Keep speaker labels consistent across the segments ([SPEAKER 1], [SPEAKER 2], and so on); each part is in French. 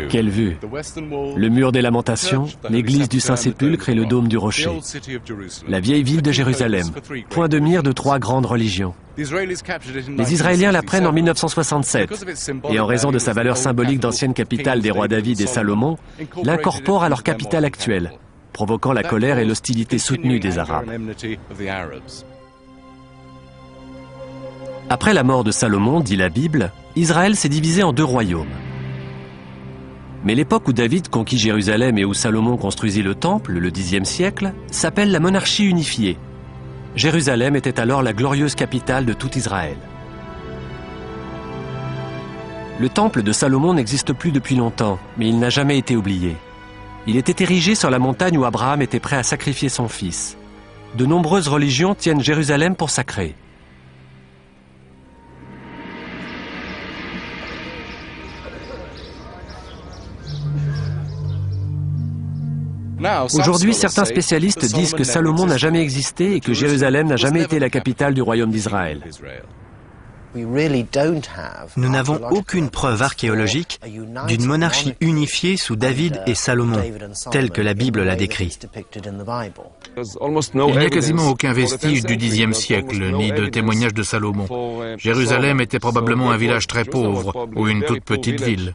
[SPEAKER 1] Quelle vue! Le mur des Lamentations, l'église du Saint-Sépulcre et le dôme du Rocher. La vieille ville de Jérusalem, point de mire de trois grandes religions. Les Israéliens la prennent en 1967 et en raison de sa valeur symbolique d'ancienne capitale des rois David et Salomon, l'incorporent à leur capitale actuelle, provoquant la colère et l'hostilité soutenue des Arabes. Après la mort de Salomon, dit la Bible, Israël s'est divisé en deux royaumes. Mais l'époque où David conquit Jérusalem et où Salomon construisit le temple, le Xe siècle, s'appelle la monarchie unifiée. Jérusalem était alors la glorieuse capitale de tout Israël. Le temple de Salomon n'existe plus depuis longtemps, mais il n'a jamais été oublié. Il était érigé sur la montagne où Abraham était prêt à sacrifier son fils. De nombreuses religions tiennent Jérusalem pour sacrée. Aujourd'hui, certains spécialistes disent que Salomon n'a jamais existé et que Jérusalem n'a jamais été la capitale du royaume d'Israël.
[SPEAKER 2] Nous n'avons aucune preuve archéologique d'une monarchie unifiée sous David et Salomon, telle que la Bible la décrit.
[SPEAKER 3] Il n'y a quasiment aucun vestige du Xe siècle, ni de témoignage de Salomon. Jérusalem était probablement un village très pauvre, ou une toute petite ville.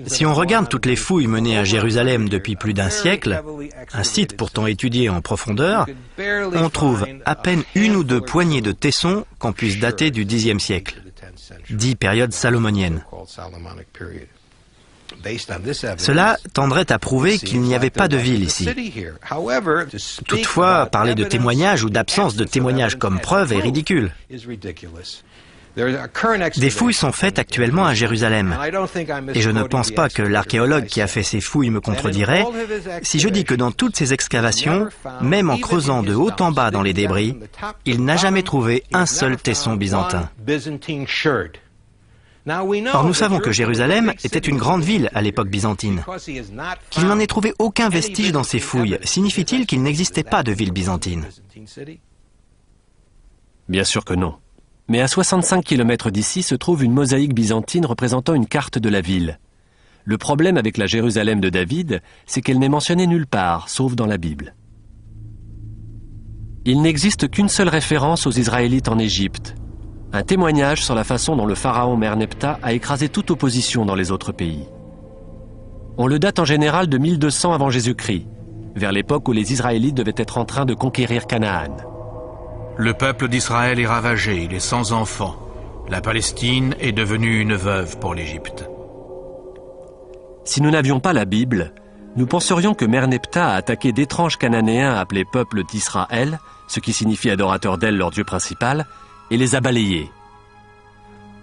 [SPEAKER 2] Si on regarde toutes les fouilles menées à Jérusalem depuis plus d'un siècle, un site pourtant étudié en profondeur, on trouve à peine une ou deux poignées de tessons qu'on puisse dater du Xe siècle, dit période salomonienne. Cela tendrait à prouver qu'il n'y avait pas de ville ici. Toutefois, parler de témoignages ou d'absence de témoignages comme preuve est ridicule. Des fouilles sont faites actuellement à Jérusalem. Et je ne pense pas que l'archéologue qui a fait ces fouilles me contredirait si je dis que dans toutes ces excavations, même en creusant de haut en bas dans les débris, il n'a jamais trouvé un seul tesson byzantin. Or, nous savons que Jérusalem était une grande ville à l'époque byzantine. Qu'il n'en ait trouvé aucun vestige dans ces fouilles, signifie-t-il qu'il n'existait pas de ville byzantine?
[SPEAKER 1] Bien sûr que non. Mais à 65 km d'ici se trouve une mosaïque byzantine représentant une carte de la ville. Le problème avec la Jérusalem de David, c'est qu'elle n'est mentionnée nulle part, sauf dans la Bible. Il n'existe qu'une seule référence aux Israélites en Égypte, un témoignage sur la façon dont le pharaon Merneptah a écrasé toute opposition dans les autres pays. On le date en général de 1200 avant Jésus-Christ, vers l'époque où les Israélites devaient être en train de conquérir Canaan.
[SPEAKER 3] Le peuple d'Israël est ravagé, il est sans enfants. La Palestine est devenue une veuve pour l'Égypte.
[SPEAKER 1] Si nous n'avions pas la Bible, nous penserions que Merneptah a attaqué d'étranges Cananéens appelés peuples d'Israël, ce qui signifie adorateurs d'El, leur dieu principal, et les a balayés.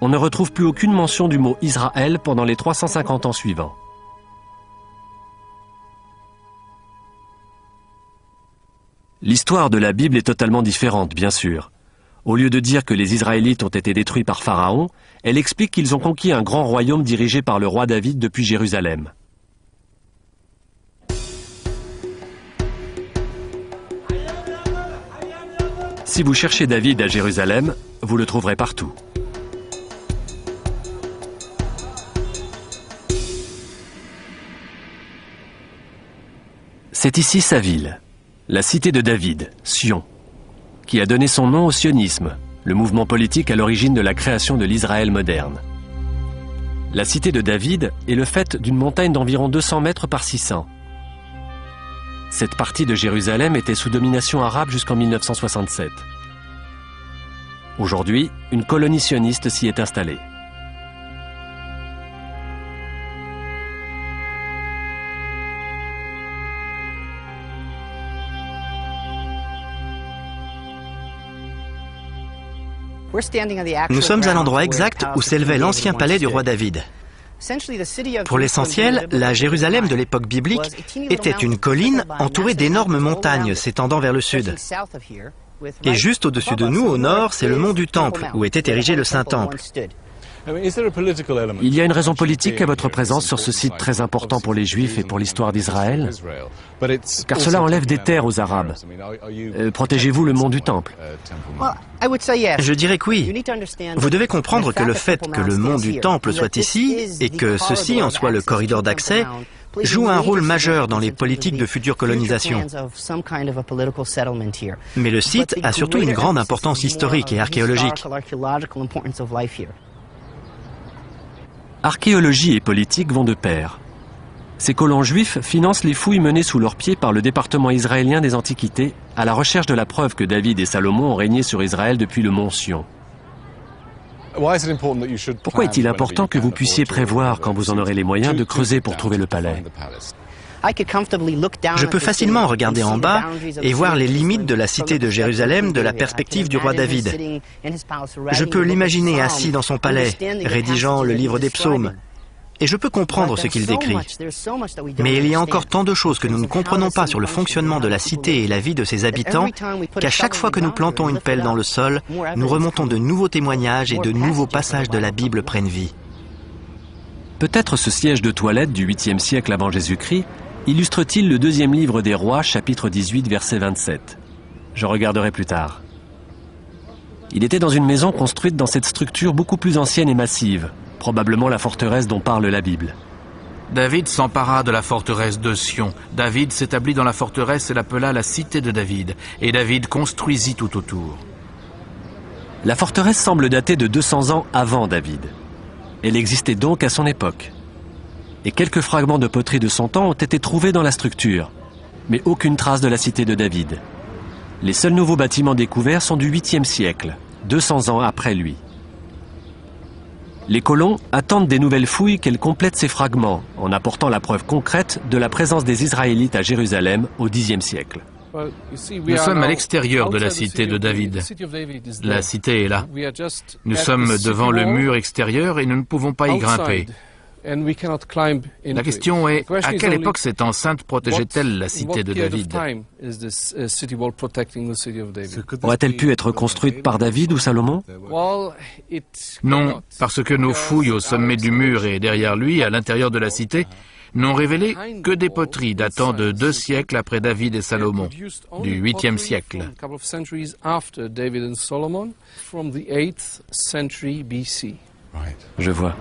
[SPEAKER 1] On ne retrouve plus aucune mention du mot Israël pendant les 350 ans suivants. L'histoire de la Bible est totalement différente, bien sûr. Au lieu de dire que les Israélites ont été détruits par Pharaon, elle explique qu'ils ont conquis un grand royaume dirigé par le roi David depuis Jérusalem. Si vous cherchez David à Jérusalem, vous le trouverez partout. C'est ici sa ville. La cité de David, Sion, qui a donné son nom au sionisme, le mouvement politique à l'origine de la création de l'Israël moderne. La cité de David est le fait d'une montagne d'environ 200 mètres par 600. Cette partie de Jérusalem était sous domination arabe jusqu'en 1967. Aujourd'hui, une colonie sioniste s'y est installée.
[SPEAKER 2] Nous sommes à l'endroit exact où s'élevait l'ancien palais du roi David. Pour l'essentiel, la Jérusalem de l'époque biblique était une colline entourée d'énormes montagnes s'étendant vers le sud. Et juste au-dessus de nous, au nord, c'est le mont du Temple, où était érigé le Saint-Temple.
[SPEAKER 1] Il y a une raison politique à votre présence sur ce site très important pour les Juifs et pour l'histoire d'Israël, car cela enlève des terres aux Arabes. Protégez-vous le mont du Temple?
[SPEAKER 2] Je dirais que oui. Vous devez comprendre que le fait que le mont du Temple soit ici, et que ceci en soit le corridor d'accès, joue un rôle majeur dans les politiques de future colonisation. Mais le site a surtout une grande importance historique et archéologique.
[SPEAKER 1] Archéologie et politique vont de pair. Ces colons juifs financent les fouilles menées sous leurs pieds par le département israélien des Antiquités à la recherche de la preuve que David et Salomon ont régné sur Israël depuis le mont Sion. Pourquoi est-il important que vous puissiez prévoir, quand vous en aurez les moyens, de creuser pour trouver le palais?
[SPEAKER 2] Je peux facilement regarder en bas et voir les limites de la cité de Jérusalem de la perspective du roi David. Je peux l'imaginer assis dans son palais, rédigeant le livre des psaumes, et je peux comprendre ce qu'il décrit. Mais il y a encore tant de choses que nous ne comprenons pas sur le fonctionnement de la cité et la vie de ses habitants, qu'à chaque fois que nous plantons une pelle dans le sol, nous remontons de nouveaux témoignages et de nouveaux passages de la Bible prennent vie.
[SPEAKER 1] Peut-être ce siège de toilette du 8e siècle avant Jésus-Christ illustre-t-il le deuxième livre des Rois, chapitre 18, verset 27. Je regarderai plus tard. Il était dans une maison construite dans cette structure beaucoup plus ancienne et massive, probablement la forteresse dont parle la Bible.
[SPEAKER 3] David s'empara de la forteresse de Sion. David s'établit dans la forteresse et l'appela la cité de David. Et David construisit tout autour.
[SPEAKER 1] La forteresse semble dater de 200 ans avant David. Elle existait donc à son époque. Et quelques fragments de poterie de son temps ont été trouvés dans la structure, mais aucune trace de la cité de David. Les seuls nouveaux bâtiments découverts sont du 8e siècle, 200 ans après lui. Les colons attendent des nouvelles fouilles qu'elles complètent ces fragments, en apportant la preuve concrète de la présence des Israélites à Jérusalem au Xe siècle.
[SPEAKER 3] Nous sommes à l'extérieur de la cité de David. La cité est là. Nous sommes devant le mur extérieur et nous ne pouvons pas y grimper. La question est, à quelle époque cette enceinte protégeait-elle la cité de David?
[SPEAKER 1] Aurait-elle pu être construite par David ou Salomon?
[SPEAKER 3] Non, parce que nos fouilles au sommet du mur et derrière lui, à l'intérieur de la cité, n'ont révélé que des poteries datant de 2 siècles après David et Salomon, du 8e siècle.
[SPEAKER 1] Je vois.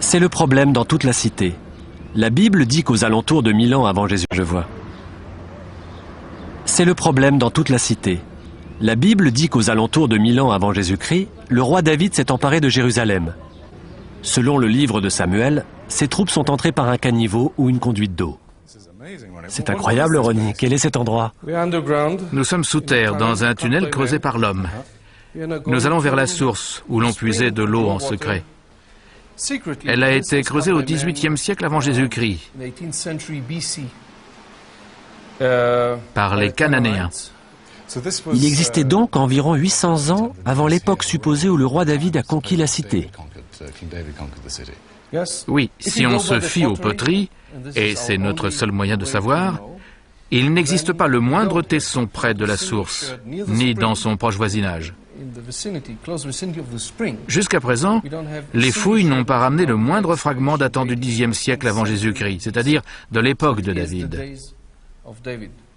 [SPEAKER 1] C'est le problème dans toute la cité. La Bible dit qu'aux alentours de 1000 ans avant Jésus, je vois. C'est le problème dans toute la cité. La Bible dit qu'aux alentours de 1000 ans avant Jésus-Christ, le roi David s'est emparé de Jérusalem. Selon le livre de Samuel, ses troupes sont entrées par un caniveau ou une conduite d'eau. C'est incroyable, Ronnie. Quel est cet endroit?
[SPEAKER 3] Nous sommes sous terre, dans un tunnel creusé par l'homme. Nous allons vers la source, où l'on puisait de l'eau en secret. Elle a été creusée au XVIIIe siècle avant Jésus-Christ par les Cananéens.
[SPEAKER 1] Il existait donc environ 800 ans avant l'époque supposée où le roi David a conquis la cité.
[SPEAKER 3] Oui, si on se fie aux poteries, et c'est notre seul moyen de savoir, il n'existe pas le moindre tesson près de la source, ni dans son proche voisinage. Jusqu'à présent, les fouilles n'ont pas ramené le moindre fragment datant du Xe siècle avant Jésus-Christ, c'est-à-dire de l'époque de David.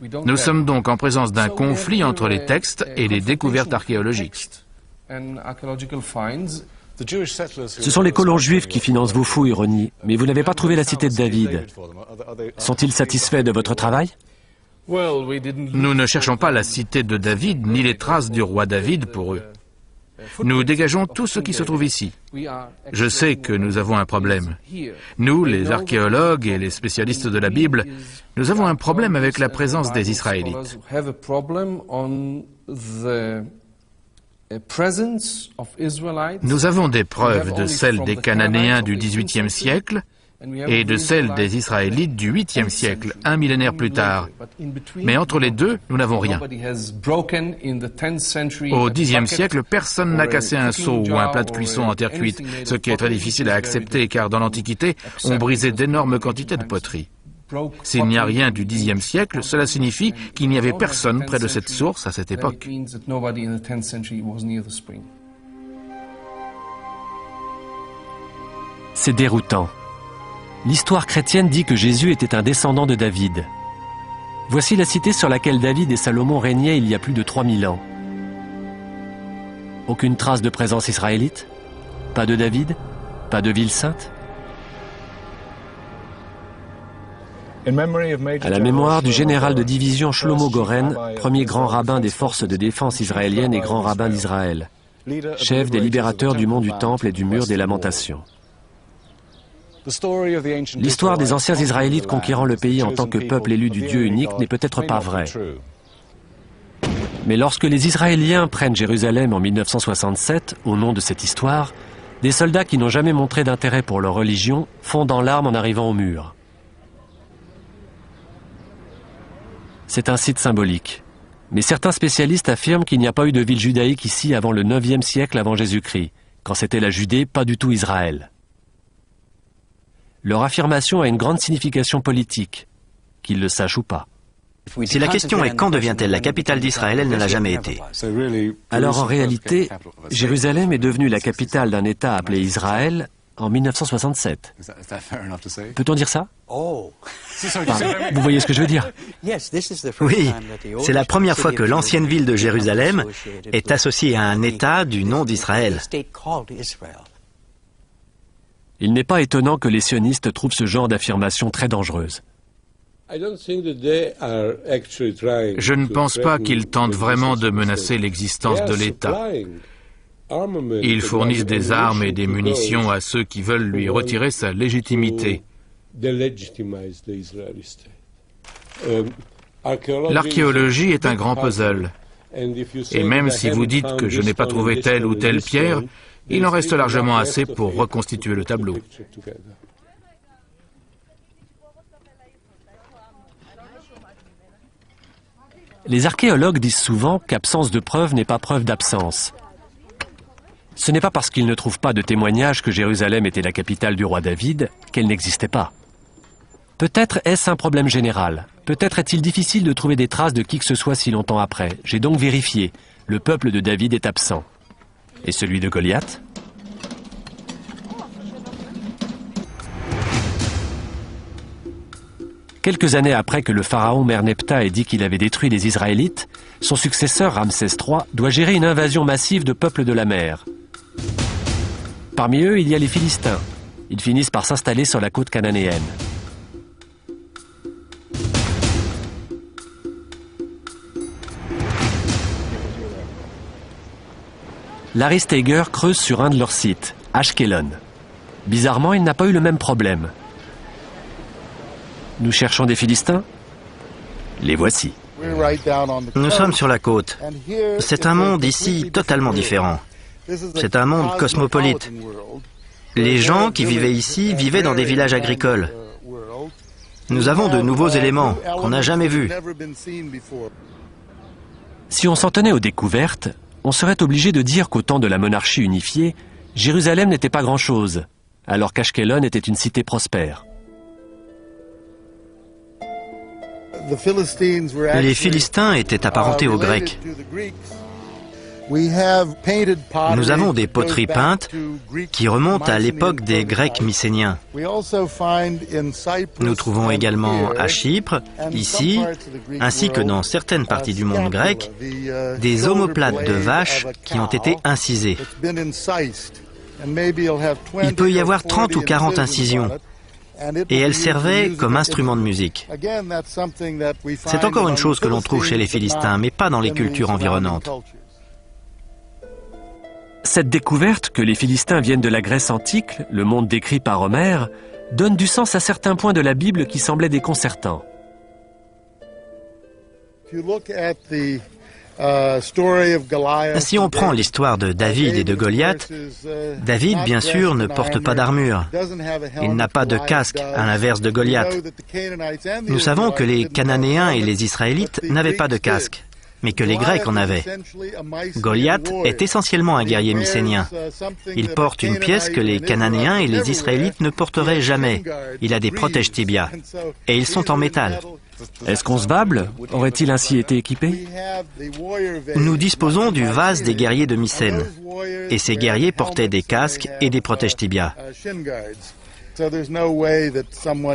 [SPEAKER 3] Nous sommes donc en présence d'un conflit entre les textes et les découvertes archéologiques.
[SPEAKER 1] Ce sont les colons juifs qui financent vos fouilles, Ronnie, mais vous n'avez pas trouvé la cité de David. Sont-ils satisfaits de votre travail?
[SPEAKER 3] Nous ne cherchons pas la cité de David, ni les traces du roi David pour eux. Nous dégageons tout ce qui se trouve ici. Je sais que nous avons un problème. Nous, les archéologues et les spécialistes de la Bible, nous avons un problème avec la présence des Israélites. Nous avons des preuves de celles des Cananéens du XVIIIe siètre et de celles des Israélites du 8e siècle, un millénaire plus tard. Mais entre les deux, nous n'avons rien. Au Xe siècle, personne n'a cassé un seau ou un plat de cuisson en terre cuite, ce qui est très difficile à accepter car dans l'Antiquité, on brisait d'énormes quantités de poterie. S'il n'y a rien du Xe siècle, cela signifie qu'il n'y avait personne près de cette source à cette époque.
[SPEAKER 1] C'est déroutant. L'histoire chrétienne dit que Jésus était un descendant de David. Voici la cité sur laquelle David et Salomon régnaient il y a plus de 3000 ans. Aucune trace de présence israélite? Pas de David? Pas de ville sainte? À la mémoire du général de division Shlomo Goren, premier grand rabbin des forces de défense israéliennes et grand rabbin d'Israël, chef des libérateurs du mont du Temple et du mur des Lamentations. L'histoire des anciens Israélites conquérant le pays en tant que peuple élu du Dieu unique n'est peut-être pas vraie. Mais lorsque les Israéliens prennent Jérusalem en 1967, au nom de cette histoire, des soldats qui n'ont jamais montré d'intérêt pour leur religion fondent en larmes en arrivant au mur. C'est un site symbolique. Mais certains spécialistes affirment qu'il n'y a pas eu de ville judaïque ici avant le 9e siècle avant Jésus-Christ, quand c'était la Judée, pas du tout Israël. Leur affirmation a une grande signification politique, qu'ils le sachent ou pas.
[SPEAKER 2] Si la question est quand devient-elle la capitale d'Israël, elle ne l'a jamais été.
[SPEAKER 1] Alors en réalité, Jérusalem est devenue la capitale d'un État appelé Israël en 1967. Peut-on dire ça? Vous voyez ce que je veux dire?
[SPEAKER 2] Oui, c'est la première fois que l'ancienne ville de Jérusalem est associée à un État du nom d'Israël.
[SPEAKER 1] Il n'est pas étonnant que les sionistes trouvent ce genre d'affirmation très dangereuse.
[SPEAKER 3] Je ne pense pas qu'ils tentent vraiment de menacer l'existence de l'État. Ils fournissent des armes et des munitions à ceux qui veulent lui retirer sa légitimité. L'archéologie est un grand puzzle. Et même si vous dites que je n'ai pas trouvé telle ou telle pierre, il en reste largement assez pour reconstituer le tableau.
[SPEAKER 1] Les archéologues disent souvent qu'absence de preuve n'est pas preuve d'absence. Ce n'est pas parce qu'ils ne trouvent pas de témoignages que Jérusalem était la capitale du roi David qu'elle n'existait pas. Peut-être est-ce un problème général. Peut-être est-il difficile de trouver des traces de qui que ce soit si longtemps après. J'ai donc vérifié. Le peuple de David est absent. Et celui de Goliath? Quelques années après que le pharaon Merneptah ait dit qu'il avait détruit les Israélites, son successeur Ramsès III doit gérer une invasion massive de peuples de la mer. Parmi eux, il y a les Philistins. Ils finissent par s'installer sur la côte cananéenne. Larry Steiger creuse sur un de leurs sites, Ashkelon. Bizarrement, il n'a pas eu le même problème. Nous cherchons des Philistins? Les voici.
[SPEAKER 2] Nous sommes sur la côte. C'est un monde ici totalement différent. C'est un monde cosmopolite. Les gens qui vivaient ici vivaient dans des villages agricoles. Nous avons de nouveaux éléments qu'on n'a jamais vus.
[SPEAKER 1] Si on s'en tenait aux découvertes, on serait obligé de dire qu'au temps de la monarchie unifiée, Jérusalem n'était pas grand-chose, alors qu'Ashkelon était une cité prospère.
[SPEAKER 2] Les Philistins étaient apparentés aux Grecs. Nous avons des poteries peintes qui remontent à l'époque des Grecs mycéniens. Nous trouvons également à Chypre, ici, ainsi que dans certaines parties du monde grec, des omoplates de vaches qui ont été incisées. Il peut y avoir 30 ou 40 incisions. Et elles servaient comme instrument de musique. C'est encore une chose que l'on trouve chez les Philistins, mais pas dans les cultures environnantes.
[SPEAKER 1] Cette découverte que les Philistins viennent de la Grèce antique, le monde décrit par Homère, donne du sens à certains points de la Bible qui semblaient déconcertants.
[SPEAKER 2] Si on prend l'histoire de David et de Goliath, David, bien sûr, ne porte pas d'armure. Il n'a pas de casque, à l'inverse de Goliath. Nous savons que les Cananéens et les Israélites n'avaient pas de casque. mais que les Grecs en avaient. Goliath est essentiellement un guerrier mycénien. Il porte une pièce que les Cananéens et les Israélites ne porteraient jamais. Il a des protège-tibias, et ils sont en métal.
[SPEAKER 1] Est-ce qu'Onsvable aurait-il ainsi été équipé?
[SPEAKER 2] Nous disposons du vase des guerriers de Mycène, et ces guerriers portaient des casques et des protège-tibias.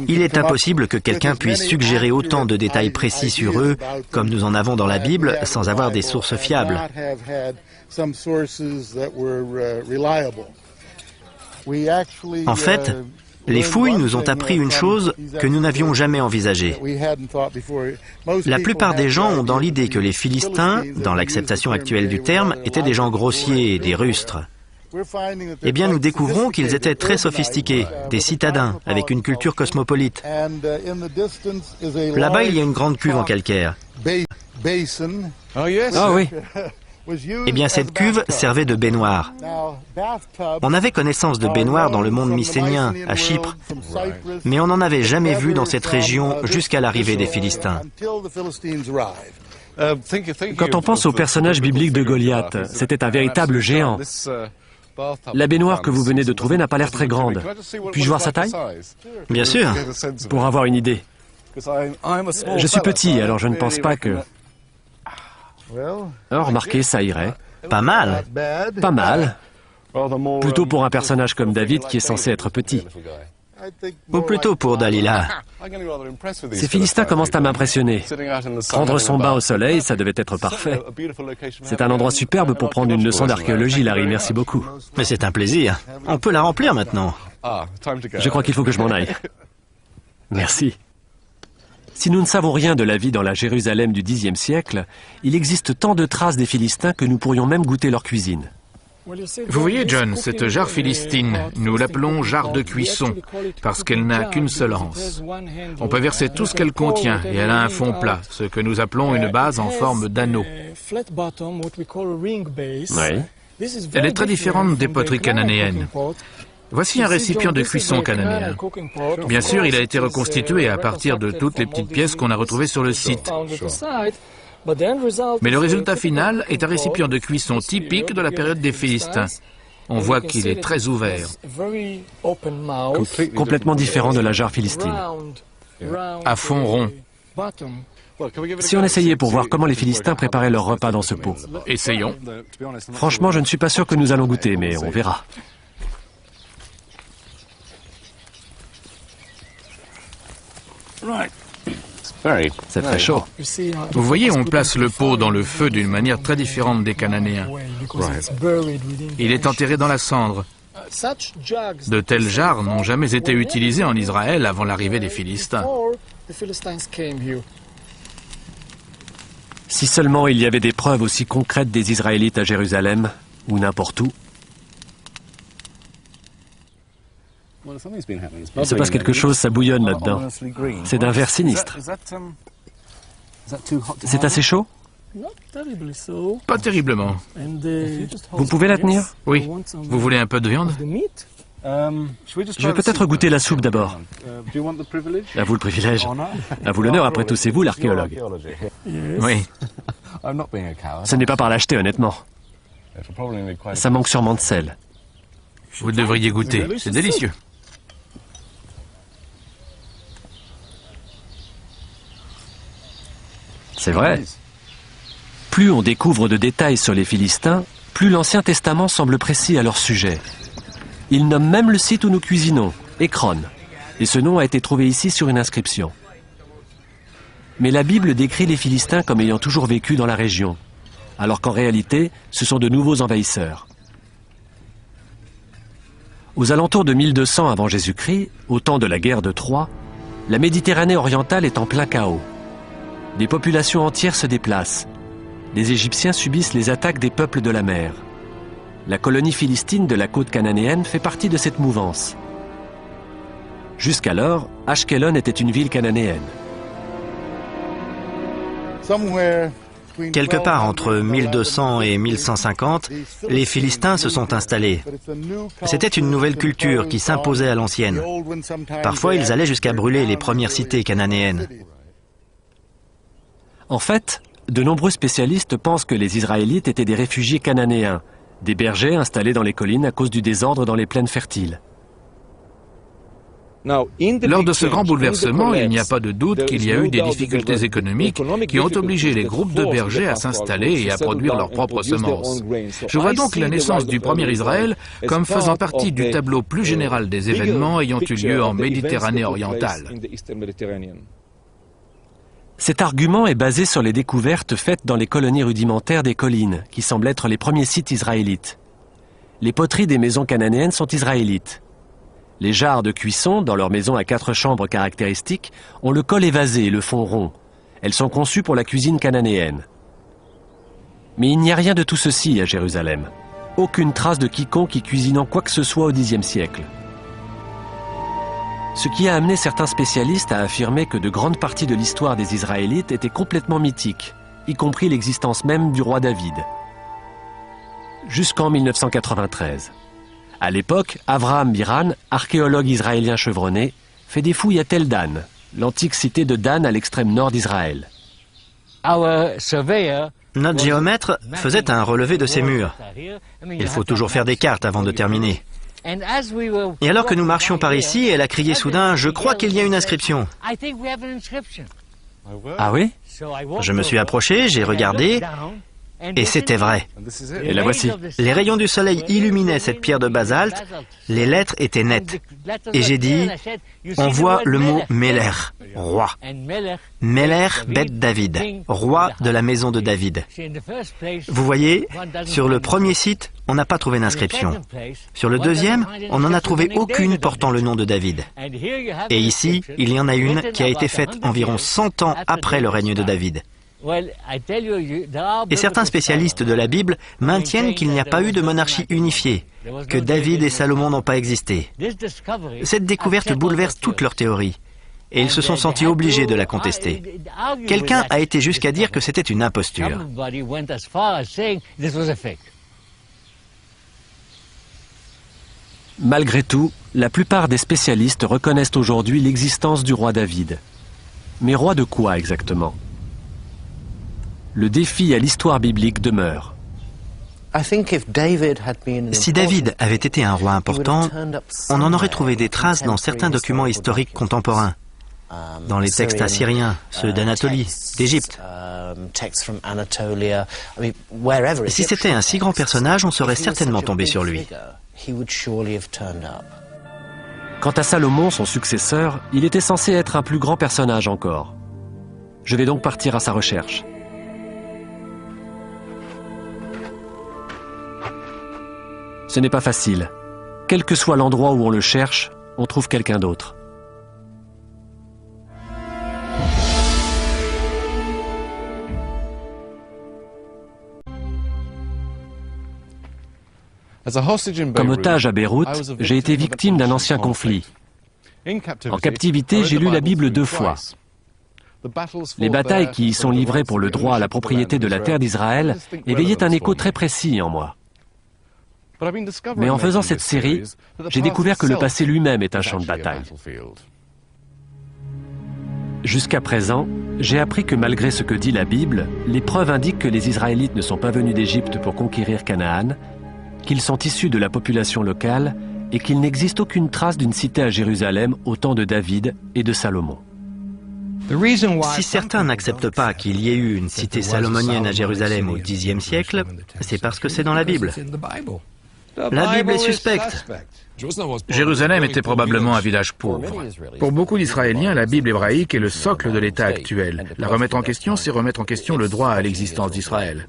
[SPEAKER 2] Il est impossible que quelqu'un puisse suggérer autant de détails précis sur eux, comme nous en avons dans la Bible, sans avoir des sources fiables. En fait, les fouilles nous ont appris une chose que nous n'avions jamais envisagée. La plupart des gens ont dans l'idée que les Philistins, dans l'acceptation actuelle du terme, étaient des gens grossiers et des rustres. Eh bien, nous découvrons qu'ils étaient très sophistiqués, des citadins, avec une culture cosmopolite. Là-bas, il y a une grande cuve en calcaire.
[SPEAKER 1] Ah oui.
[SPEAKER 2] Eh bien, cette cuve servait de baignoire. On avait connaissance de baignoires dans le monde mycénien, à Chypre, mais on n'en avait jamais vu dans cette région jusqu'à l'arrivée des Philistins.
[SPEAKER 1] Quand on pense au personnage biblique de Goliath, c'était un véritable géant. La baignoire que vous venez de trouver n'a pas l'air très grande. Puis-je voir sa taille?
[SPEAKER 2] Bien sûr.
[SPEAKER 1] Pour avoir une idée. Je suis petit, alors je ne pense pas que... Oh, remarquez, ça irait.
[SPEAKER 2] Pas mal.
[SPEAKER 1] Pas mal. Plutôt pour un personnage comme David qui est censé être petit.
[SPEAKER 2] Ou plutôt pour Dalila.
[SPEAKER 1] Ces Philistins commencent à m'impressionner. Prendre son bain au soleil, ça devait être parfait. C'est un endroit superbe pour prendre une leçon d'archéologie, Larry. Merci beaucoup.
[SPEAKER 2] Mais c'est un plaisir. On peut la remplir maintenant.
[SPEAKER 1] Je crois qu'il faut que je m'en aille. Merci. Si nous ne savons rien de la vie dans la Jérusalem du Xe siècle, il existe tant de traces des Philistins que nous pourrions même goûter leur cuisine.
[SPEAKER 3] Vous voyez, John, cette jarre philistine, nous l'appelons jarre de cuisson, parce qu'elle n'a qu'une seule anse. On peut verser tout ce qu'elle contient, et elle a un fond plat, ce que nous appelons une base en forme d'anneau.
[SPEAKER 1] Oui.
[SPEAKER 3] Elle est très différente des poteries cananéennes. Voici un récipient de cuisson cananéen. Bien sûr, il a été reconstitué à partir de toutes les petites pièces qu'on a retrouvées sur le site. Mais le résultat final est un récipient de cuisson typique de la période des Philistins. On voit qu'il est très ouvert.
[SPEAKER 1] Complètement différent de la jarre philistine.
[SPEAKER 3] À fond rond.
[SPEAKER 1] Si on essayait pour voir comment les Philistins préparaient leur repas dans ce pot.
[SPEAKER 3] Essayons.
[SPEAKER 1] Franchement, je ne suis pas sûr que nous allons goûter, mais on verra. C'est très chaud.
[SPEAKER 3] Vous voyez, on place le pot dans le feu d'une manière très différente des Cananéens. Il est enterré dans la cendre. De telles jarres n'ont jamais été utilisées en Israël avant l'arrivée des Philistins.
[SPEAKER 1] Si seulement il y avait des preuves aussi concrètes des Israélites à Jérusalem, ou n'importe où. Il se passe quelque chose, ça bouillonne là-dedans. C'est d'un vert sinistre. C'est assez chaud?
[SPEAKER 3] Pas terriblement.
[SPEAKER 1] Vous pouvez la tenir?
[SPEAKER 3] Oui. Vous voulez un peu de viande?
[SPEAKER 1] Je vais peut-être goûter la soupe d'abord. À vous le privilège. À vous l'honneur, après tout, c'est vous l'archéologue.
[SPEAKER 3] Oui.
[SPEAKER 1] Ce n'est pas par l'acheter, honnêtement. Ça manque sûrement de sel.
[SPEAKER 3] Vous devriez goûter. C'est délicieux.
[SPEAKER 1] C'est vrai. Plus on découvre de détails sur les Philistins, plus l'Ancien Testament semble précis à leur sujet. Il nomme même le site où nous cuisinons, Ekron, et ce nom a été trouvé ici sur une inscription. Mais la Bible décrit les Philistins comme ayant toujours vécu dans la région, alors qu'en réalité, ce sont de nouveaux envahisseurs. Aux alentours de 1200 avant Jésus-Christ, au temps de la guerre de Troie, la Méditerranée orientale est en plein chaos. Des populations entières se déplacent. Les Égyptiens subissent les attaques des peuples de la mer. La colonie philistine de la côte cananéenne fait partie de cette mouvance. Jusqu'alors, Ashkelon était une ville cananéenne.
[SPEAKER 2] Quelque part entre 1200 et 1150, les Philistins se sont installés. C'était une nouvelle culture qui s'imposait à l'ancienne. Parfois, ils allaient jusqu'à brûler les premières cités cananéennes.
[SPEAKER 1] En fait, de nombreux spécialistes pensent que les Israélites étaient des réfugiés cananéens, des bergers installés dans les collines à cause du désordre dans les plaines fertiles.
[SPEAKER 3] Lors de ce grand bouleversement, il n'y a pas de doute qu'il y a eu des difficultés économiques qui ont obligé les groupes de bergers à s'installer et à produire leurs propres semences. Je vois donc la naissance du premier Israël comme faisant partie du tableau plus général des événements ayant eu lieu en Méditerranée orientale.
[SPEAKER 1] Cet argument est basé sur les découvertes faites dans les colonies rudimentaires des collines, qui semblent être les premiers sites israélites. Les poteries des maisons cananéennes sont israélites. Les jarres de cuisson, dans leurs maisons à 4 chambres caractéristiques, ont le col évasé et le fond rond. Elles sont conçues pour la cuisine cananéenne. Mais il n'y a rien de tout ceci à Jérusalem. Aucune trace de quiconque y cuisinant quoi que ce soit au Xe siècle. Ce qui a amené certains spécialistes à affirmer que de grandes parties de l'histoire des Israélites étaient complètement mythiques, y compris l'existence même du roi David. Jusqu'en 1993. À l'époque, Avraham Biran, archéologue israélien chevronné, fait des fouilles à Tel Dan, l'antique cité de Dan à l'extrême nord d'Israël.
[SPEAKER 2] Notre géomètre faisait un relevé de ces murs. Il faut toujours faire des cartes avant de terminer. Et alors que nous marchions par ici, elle a crié soudain « Je crois qu'il y a une inscription ».
[SPEAKER 1] Ah oui?
[SPEAKER 2] Je me suis approché, j'ai regardé, et c'était vrai.
[SPEAKER 1] Et la voici.
[SPEAKER 2] Les rayons du soleil illuminaient cette pierre de basalte, les lettres étaient nettes. Et j'ai dit, on voit le mot Meler, roi. Meler Bet David, roi de la maison de David. Vous voyez, sur le premier site, on n'a pas trouvé d'inscription. Sur le deuxième, on n'en a trouvé aucune portant le nom de David. Et ici, il y en a une qui a été faite environ 100 ans après le règne de David. Et certains spécialistes de la Bible maintiennent qu'il n'y a pas eu de monarchie unifiée, que David et Salomon n'ont pas existé. Cette découverte bouleverse toutes leurs théories, et ils se sont sentis obligés de la contester. Quelqu'un a été jusqu'à dire que c'était une imposture.
[SPEAKER 1] Malgré tout, la plupart des spécialistes reconnaissent aujourd'hui l'existence du roi David. Mais roi de quoi exactement ? Le défi à l'histoire biblique demeure.
[SPEAKER 2] Si David avait été un roi important, on en aurait trouvé des traces dans certains documents historiques contemporains, dans les textes assyriens, ceux d'Anatolie, d'Égypte. Si c'était un si grand personnage, on serait certainement tombé sur lui.
[SPEAKER 1] Quant à Salomon, son successeur, il était censé être un plus grand personnage encore. Je vais donc partir à sa recherche. Ce n'est pas facile. Quel que soit l'endroit où on le cherche, on trouve quelqu'un d'autre. Comme otage à Beyrouth, j'ai été victime d'un ancien conflit. En captivité, j'ai lu la Bible 2 fois. Les batailles qui y sont livrées pour le droit à la propriété de la terre d'Israël éveillaient un écho très précis en moi. Mais en faisant cette série, j'ai découvert que le passé lui-même est un champ de bataille. Jusqu'à présent, j'ai appris que malgré ce que dit la Bible, les preuves indiquent que les Israélites ne sont pas venus d'Égypte pour conquérir Canaan, qu'ils sont issus de la population locale et qu'il n'existe aucune trace d'une cité à Jérusalem au temps de David et de Salomon.
[SPEAKER 2] Si certains n'acceptent pas qu'il y ait eu une cité salomonienne à Jérusalem au Xe siècle, c'est parce que c'est dans la Bible. La Bible est suspecte.
[SPEAKER 3] Jérusalem était probablement un village pauvre. Pour beaucoup d'Israéliens, la Bible hébraïque est le socle de l'État actuel. La remettre en question, c'est remettre en question le droit à l'existence d'Israël.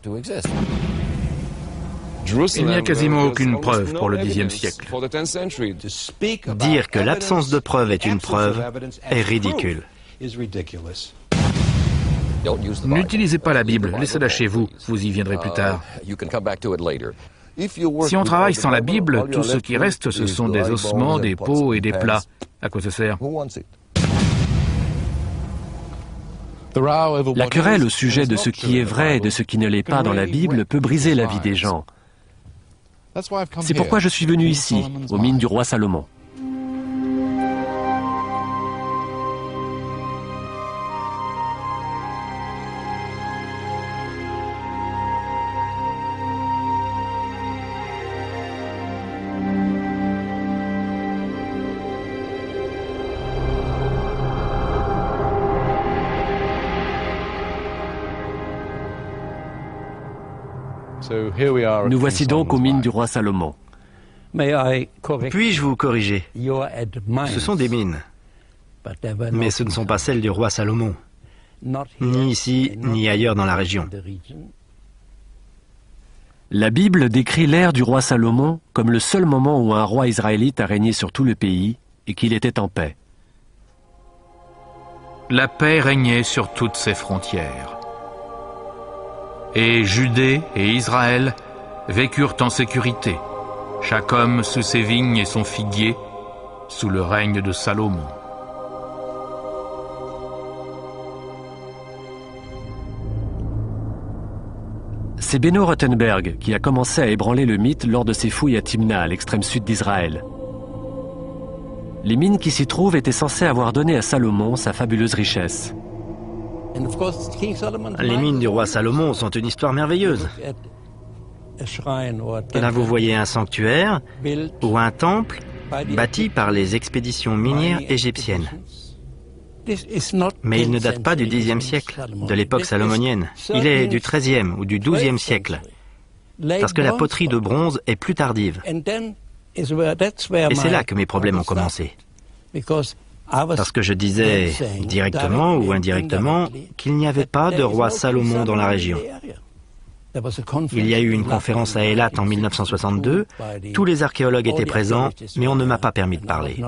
[SPEAKER 3] Il n'y a quasiment aucune preuve pour le Xe siècle.
[SPEAKER 2] Dire que l'absence de preuve est une preuve est ridicule.
[SPEAKER 3] N'utilisez pas la Bible, laissez-la chez vous, vous y viendrez plus tard. Si on travaille sans la Bible, tout ce qui reste, ce sont des ossements, des peaux et des plats. À quoi ça sert?
[SPEAKER 1] La querelle au sujet de ce qui est vrai et de ce qui ne l'est pas dans la Bible peut briser la vie des gens. C'est pourquoi je suis venu ici, aux mines du roi Salomon. Nous voici donc aux mines du roi Salomon.
[SPEAKER 2] Puis-je vous corriger? Ce sont des mines, mais ce ne sont pas celles du roi Salomon, ni ici, ni ailleurs dans la région.
[SPEAKER 1] La Bible décrit l'ère du roi Salomon comme le seul moment où un roi israélite a régné sur tout le pays et qu'il était en paix.
[SPEAKER 3] La paix régnait sur toutes ses frontières. Et Judée et Israël vécurent en sécurité, chaque homme sous ses vignes et son figuier, sous le règne de Salomon.
[SPEAKER 1] C'est Beno Rothenberg qui a commencé à ébranler le mythe lors de ses fouilles à Timna, à l'extrême sud d'Israël. Les mines qui s'y trouvent étaient censées avoir donné à Salomon sa fabuleuse richesse.
[SPEAKER 2] Les mines du roi Salomon sont une histoire merveilleuse. Là, vous voyez un sanctuaire ou un temple bâti par les expéditions minières égyptiennes. Mais il ne date pas du Xe siècle, de l'époque salomonienne. Il est du XIIIe ou du XIIe siècle, parce que la poterie de bronze est plus tardive. Et c'est là que mes problèmes ont commencé. Parce que je disais, directement ou indirectement, qu'il n'y avait pas de roi Salomon dans la région. Il y a eu une conférence à Eilat en 1962, tous les archéologues étaient présents, mais on ne m'a pas permis de parler.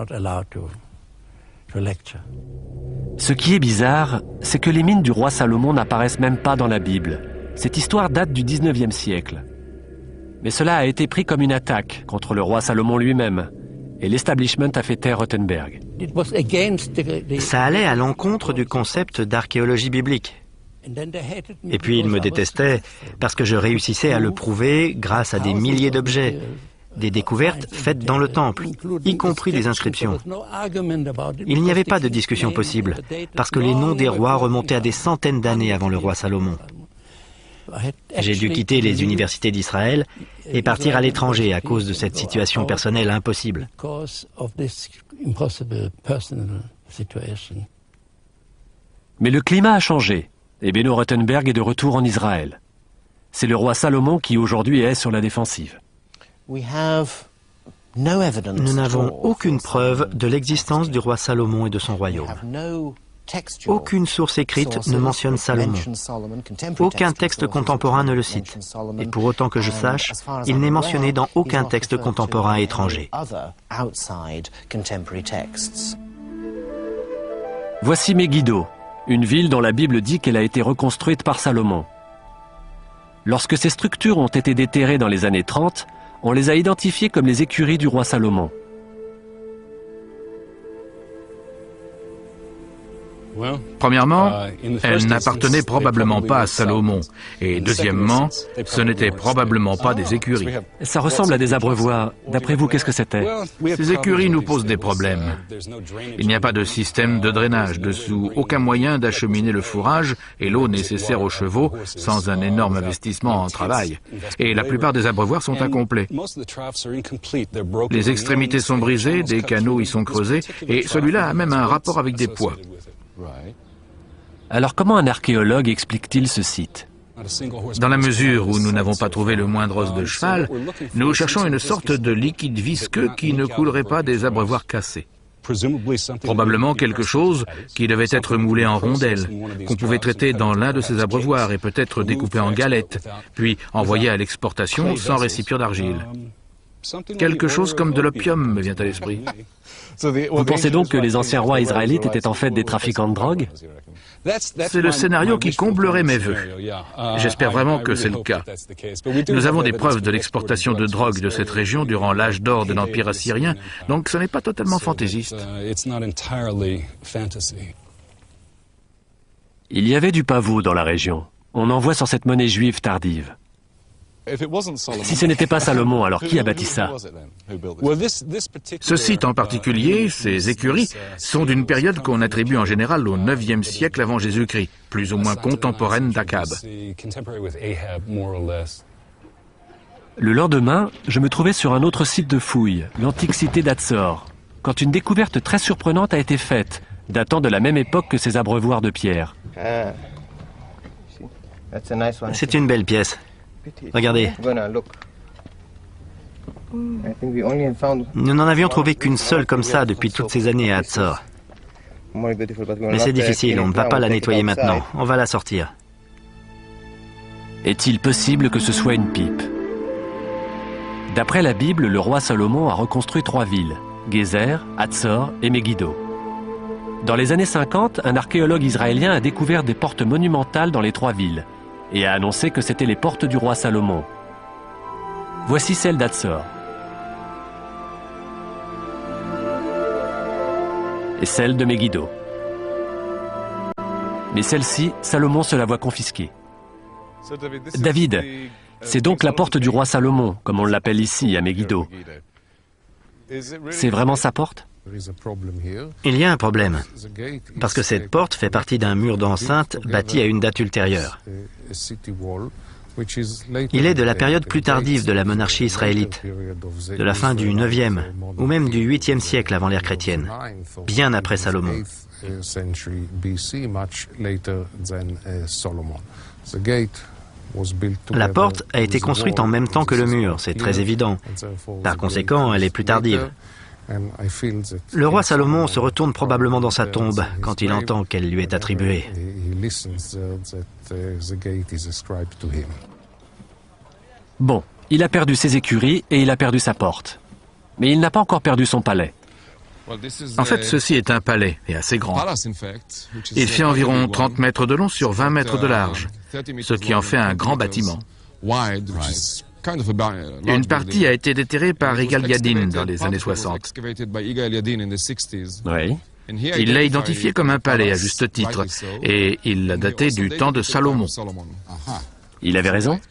[SPEAKER 1] Ce qui est bizarre, c'est que les mines du roi Salomon n'apparaissent même pas dans la Bible. Cette histoire date du XIXe siècle. Mais cela a été pris comme une attaque contre le roi Salomon lui-même, et l'establishment a fait taire Rothenberg.
[SPEAKER 2] Ça allait à l'encontre du concept d'archéologie biblique. Et puis ils me détestaient parce que je réussissais à le prouver grâce à des milliers d'objets, des découvertes faites dans le temple, y compris des inscriptions. Il n'y avait pas de discussion possible, parce que les noms des rois remontaient à des centaines d'années avant le roi Salomon. J'ai dû quitter les universités d'Israël et partir à l'étranger à cause de cette situation personnelle impossible.
[SPEAKER 1] Mais le climat a changé, et Beno Rothenberg est de retour en Israël. C'est le roi Salomon qui aujourd'hui est sur la défensive.
[SPEAKER 2] Nous n'avons aucune preuve de l'existence du roi Salomon et de son royaume. Aucune source écrite ne mentionne Salomon. Aucun texte contemporain ne le cite. Et pour autant que je sache, il n'est mentionné dans aucun texte contemporain étranger.
[SPEAKER 1] Voici Megiddo, une ville dont la Bible dit qu'elle a été reconstruite par Salomon. Lorsque ces structures ont été déterrées dans les années 30, on les a identifiées comme les écuries du roi Salomon.
[SPEAKER 3] Premièrement, elles n'appartenaient probablement pas à Salomon. Et deuxièmement, ce n'étaient probablement pas des écuries.
[SPEAKER 1] Ça ressemble à des abreuvoirs. D'après vous, qu'est-ce que c'était?
[SPEAKER 3] Ces écuries nous posent des problèmes. Il n'y a pas de système de drainage dessous, aucun moyen d'acheminer le fourrage et l'eau nécessaire aux chevaux sans un énorme investissement en travail. Et la plupart des abreuvoirs sont incomplets. Les extrémités sont brisées, des canaux y sont creusés, et celui-là a même un rapport avec des poids.
[SPEAKER 1] Alors comment un archéologue explique-t-il ce site?
[SPEAKER 3] Dans la mesure où nous n'avons pas trouvé le moindre os de cheval, nous cherchons une sorte de liquide visqueux qui ne coulerait pas des abreuvoirs cassés. Probablement quelque chose qui devait être moulé en rondelles, qu'on pouvait traiter dans l'un de ces abreuvoirs et peut-être découpé en galettes, puis envoyé à l'exportation sans récipient d'argile. Quelque chose comme de l'opium me vient à l'esprit.
[SPEAKER 1] Vous pensez donc que les anciens rois israélites étaient en fait des trafiquants de drogue?
[SPEAKER 3] C'est le scénario qui comblerait mes vœux. J'espère vraiment que c'est le cas. Nous avons des preuves de l'exportation de drogue de cette région durant l'âge d'or de l'Empire assyrien, donc ce n'est pas totalement fantaisiste.
[SPEAKER 1] Il y avait du pavot dans la région. On en voit sur cette monnaie juive tardive. Si ce n'était pas Salomon, alors qui a bâti ça?
[SPEAKER 3] Ce site en particulier, ces écuries, sont d'une période qu'on attribue en général au IXe siècle avant Jésus-Christ, plus ou moins contemporaine d'Akab.
[SPEAKER 1] Le lendemain, je me trouvais sur un autre site de fouilles, l'antique cité d'Hatzor, quand une découverte très surprenante a été faite, datant de la même époque que ces abreuvoirs de pierre.
[SPEAKER 2] C'est une belle pièce. Regardez. Nous n'en avions trouvé qu'une seule comme ça depuis toutes ces années à Hatzor. Mais c'est difficile, on ne va pas la nettoyer maintenant. On va la sortir.
[SPEAKER 1] Est-il possible que ce soit une pipe? D'après la Bible, le roi Salomon a reconstruit 3 villes, Gézer, Hatzor et Megiddo. Dans les années 50, un archéologue israélien a découvert des portes monumentales dans les 3 villes et a annoncé que c'étaient les portes du roi Salomon. Voici celle d'Hatzor et celle de Megiddo. Mais celle-ci, Salomon se la voit confisquée. David, c'est donc la porte du roi Salomon, comme on l'appelle ici à Megiddo. C'est vraiment sa porte?
[SPEAKER 2] Il y a un problème, parce que cette porte fait partie d'un mur d'enceinte bâti à une date ultérieure. Il est de la période plus tardive de la monarchie israélite, de la fin du 9e ou même du 8e siècle avant l'ère chrétienne, bien après Salomon. La porte a été construite en même temps que le mur, c'est très évident. Par conséquent, elle est plus tardive. Le roi Salomon se retourne probablement dans sa tombe quand il entend qu'elle lui est attribuée.
[SPEAKER 1] Bon, il a perdu ses écuries et il a perdu sa porte. Mais il n'a pas encore perdu son palais.
[SPEAKER 3] En fait, ceci est un palais, et assez grand. Il fait environ 30 mètres de long sur 20 mètres de large, ce qui en fait un grand bâtiment. Une partie a été déterrée par Yigal Yadin dans les années 60.
[SPEAKER 1] Oui.
[SPEAKER 3] Il l'a identifié comme un palais à juste titre, et il l'a daté du temps de Salomon.
[SPEAKER 1] Il avait raison?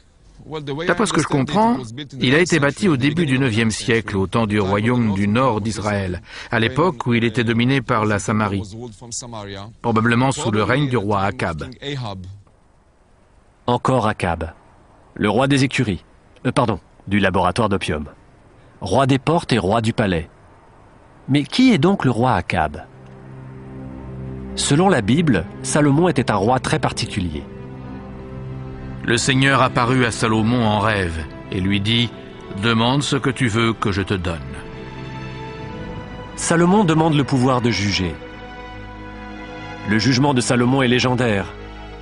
[SPEAKER 3] D'après ce que je comprends, il a été bâti au début du 9e siècle, au temps du royaume du nord d'Israël, à l'époque où il était dominé par la Samarie, probablement sous le règne du roi Akab.
[SPEAKER 1] Encore Akab, le roi des écuries, du laboratoire d'opium, roi des portes et roi du palais. Mais qui est donc le roi Akab? Selon la Bible, Salomon était un roi très particulier.
[SPEAKER 3] Le Seigneur apparut à Salomon en rêve et lui dit « Demande ce que tu veux que je te donne. »
[SPEAKER 1] Salomon demande le pouvoir de juger. Le jugement de Salomon est légendaire.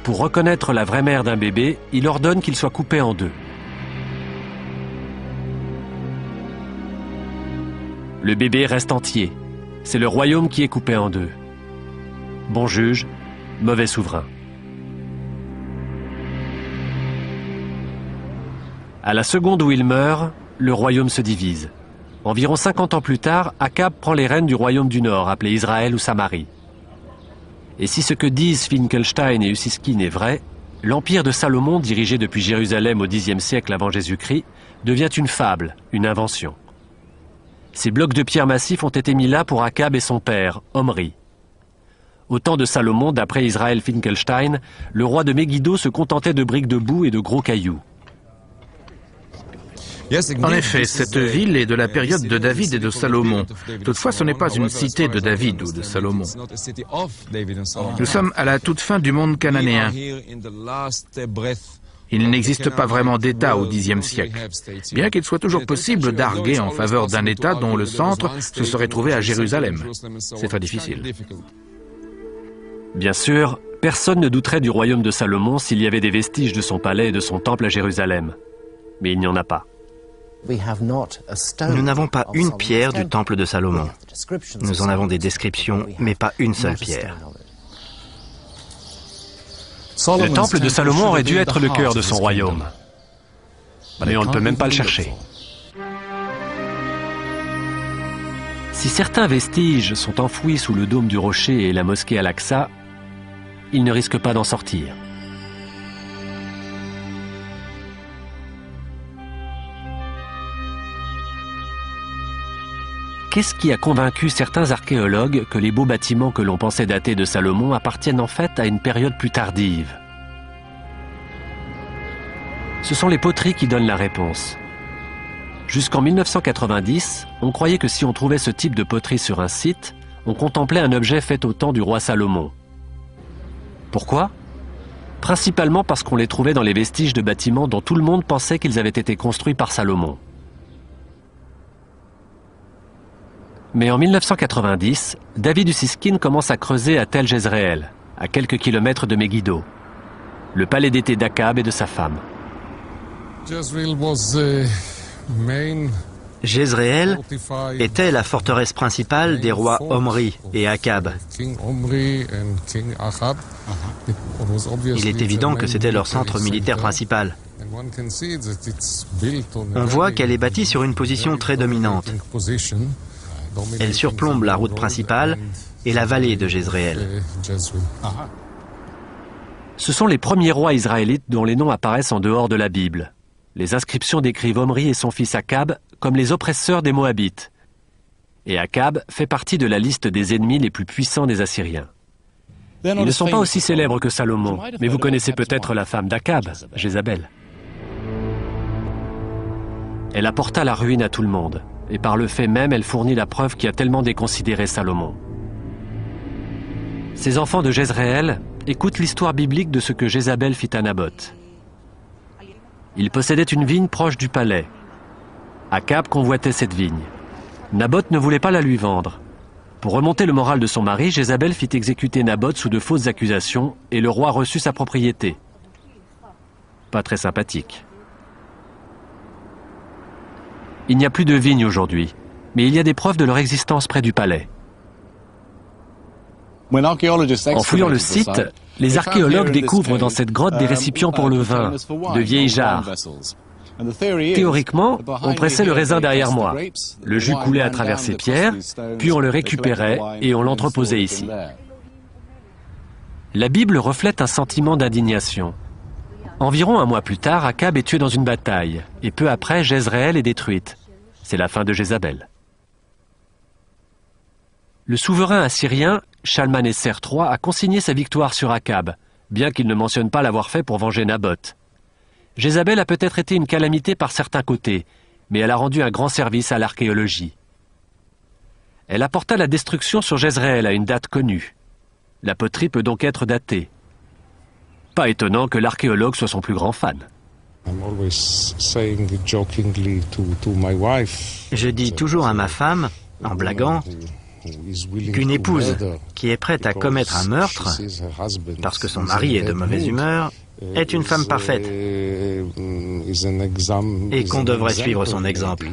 [SPEAKER 1] Pour reconnaître la vraie mère d'un bébé, il ordonne qu'il soit coupé en 2. Le bébé reste entier. C'est le royaume qui est coupé en 2. Bon juge, mauvais souverain. À la seconde où il meurt, le royaume se divise. Environ 50 ans plus tard, Akab prend les rênes du royaume du Nord, appelé Israël ou Samarie. Et si ce que disent Finkelstein et Ussiskin est vrai, l'empire de Salomon, dirigé depuis Jérusalem au Xe siècle avant Jésus-Christ, devient une fable, une invention. Ces blocs de pierre massifs ont été mis là pour Akab et son père, Omri. Au temps de Salomon, d'après Israël Finkelstein, le roi de Megiddo se contentait de briques de boue et de gros cailloux.
[SPEAKER 3] En effet, cette ville est de la période de David et de Salomon. Toutefois, ce n'est pas une cité de David ou de Salomon. Nous sommes à la toute fin du monde cananéen. Il n'existe pas vraiment d'État au Xe siècle, bien qu'il soit toujours possible d'arguer en faveur d'un État dont le centre se serait trouvé à Jérusalem. C'est très difficile.
[SPEAKER 1] Bien sûr, personne ne douterait du royaume de Salomon s'il y avait des vestiges de son palais et de son temple à Jérusalem. Mais il n'y en a pas.
[SPEAKER 2] Nous n'avons pas une pierre du temple de Salomon. Nous en avons des descriptions, mais pas une seule pierre.
[SPEAKER 1] Le temple de Salomon aurait dû être le cœur de son royaume. Mais on ne peut même pas le chercher. Si certains vestiges sont enfouis sous le dôme du rocher et la mosquée Al-Aqsa, ils ne risquent pas d'en sortir. Qu'est-ce qui a convaincu certains archéologues que les beaux bâtiments que l'on pensait dater de Salomon appartiennent en fait à une période plus tardive? Ce sont les poteries qui donnent la réponse. Jusqu'en 1990, on croyait que si on trouvait ce type de poterie sur un site, on contemplait un objet fait au temps du roi Salomon. Pourquoi? principalement parce qu'on les trouvait dans les vestiges de bâtiments dont tout le monde pensait qu'ils avaient été construits par Salomon. Mais en 1990, David Ussiskin commence à creuser à Tel Jezreel, à quelques kilomètres de Megiddo, le palais d'été d'Akab et de sa femme.
[SPEAKER 2] Jezreel était la forteresse principale des rois Omri et Akab. Il est évident que c'était leur centre militaire principal. On voit qu'elle est bâtie sur une position très dominante. Elle surplombe la route principale et la vallée de Jezreel.
[SPEAKER 1] Ce sont les premiers rois israélites dont les noms apparaissent en dehors de la Bible. Les inscriptions décrivent Omri et son fils Akab comme les oppresseurs des Moabites. Et Akab fait partie de la liste des ennemis les plus puissants des Assyriens. Ils ne sont pas aussi célèbres que Salomon, mais vous connaissez peut-être la femme d'Akab, Jézabel. Elle apporta la ruine à tout le monde, et par le fait même, elle fournit la preuve qui a tellement déconsidéré Salomon. Ces enfants de Jezreel écoutent l'histoire biblique de ce que Jézabel fit à Naboth. Il possédait une vigne proche du palais. Akab convoitait cette vigne. Naboth ne voulait pas la lui vendre. Pour remonter le moral de son mari, Jézabel fit exécuter Naboth sous de fausses accusations et le roi reçut sa propriété. Pas très sympathique. Il n'y a plus de vignes aujourd'hui, mais il y a des preuves de leur existence près du palais. En fouillant le site, les archéologues découvrent dans cette grotte des récipients pour le vin, de vieilles jarres. Théoriquement, on pressait le raisin derrière moi. Le jus coulait à travers ces pierres, puis on le récupérait et on l'entreposait ici. La Bible reflète un sentiment d'indignation. Environ un mois plus tard, Akab est tué dans une bataille, et peu après, Jezreel est détruite. C'est la fin de Jézabel. Le souverain assyrien, Shalmaneser III, a consigné sa victoire sur Akab, bien qu'il ne mentionne pas l'avoir fait pour venger Naboth. Jézabel a peut-être été une calamité par certains côtés, mais elle a rendu un grand service à l'archéologie. Elle apporta la destruction sur Jezreel à une date connue. La poterie peut donc être datée. Pas étonnant que l'archéologue soit son plus grand fan.
[SPEAKER 2] Je dis toujours à ma femme, en blaguant, qu'une épouse qui est prête à commettre un meurtre, parce que son mari est de mauvaise humeur, est une femme parfaite et qu'on devrait suivre son exemple.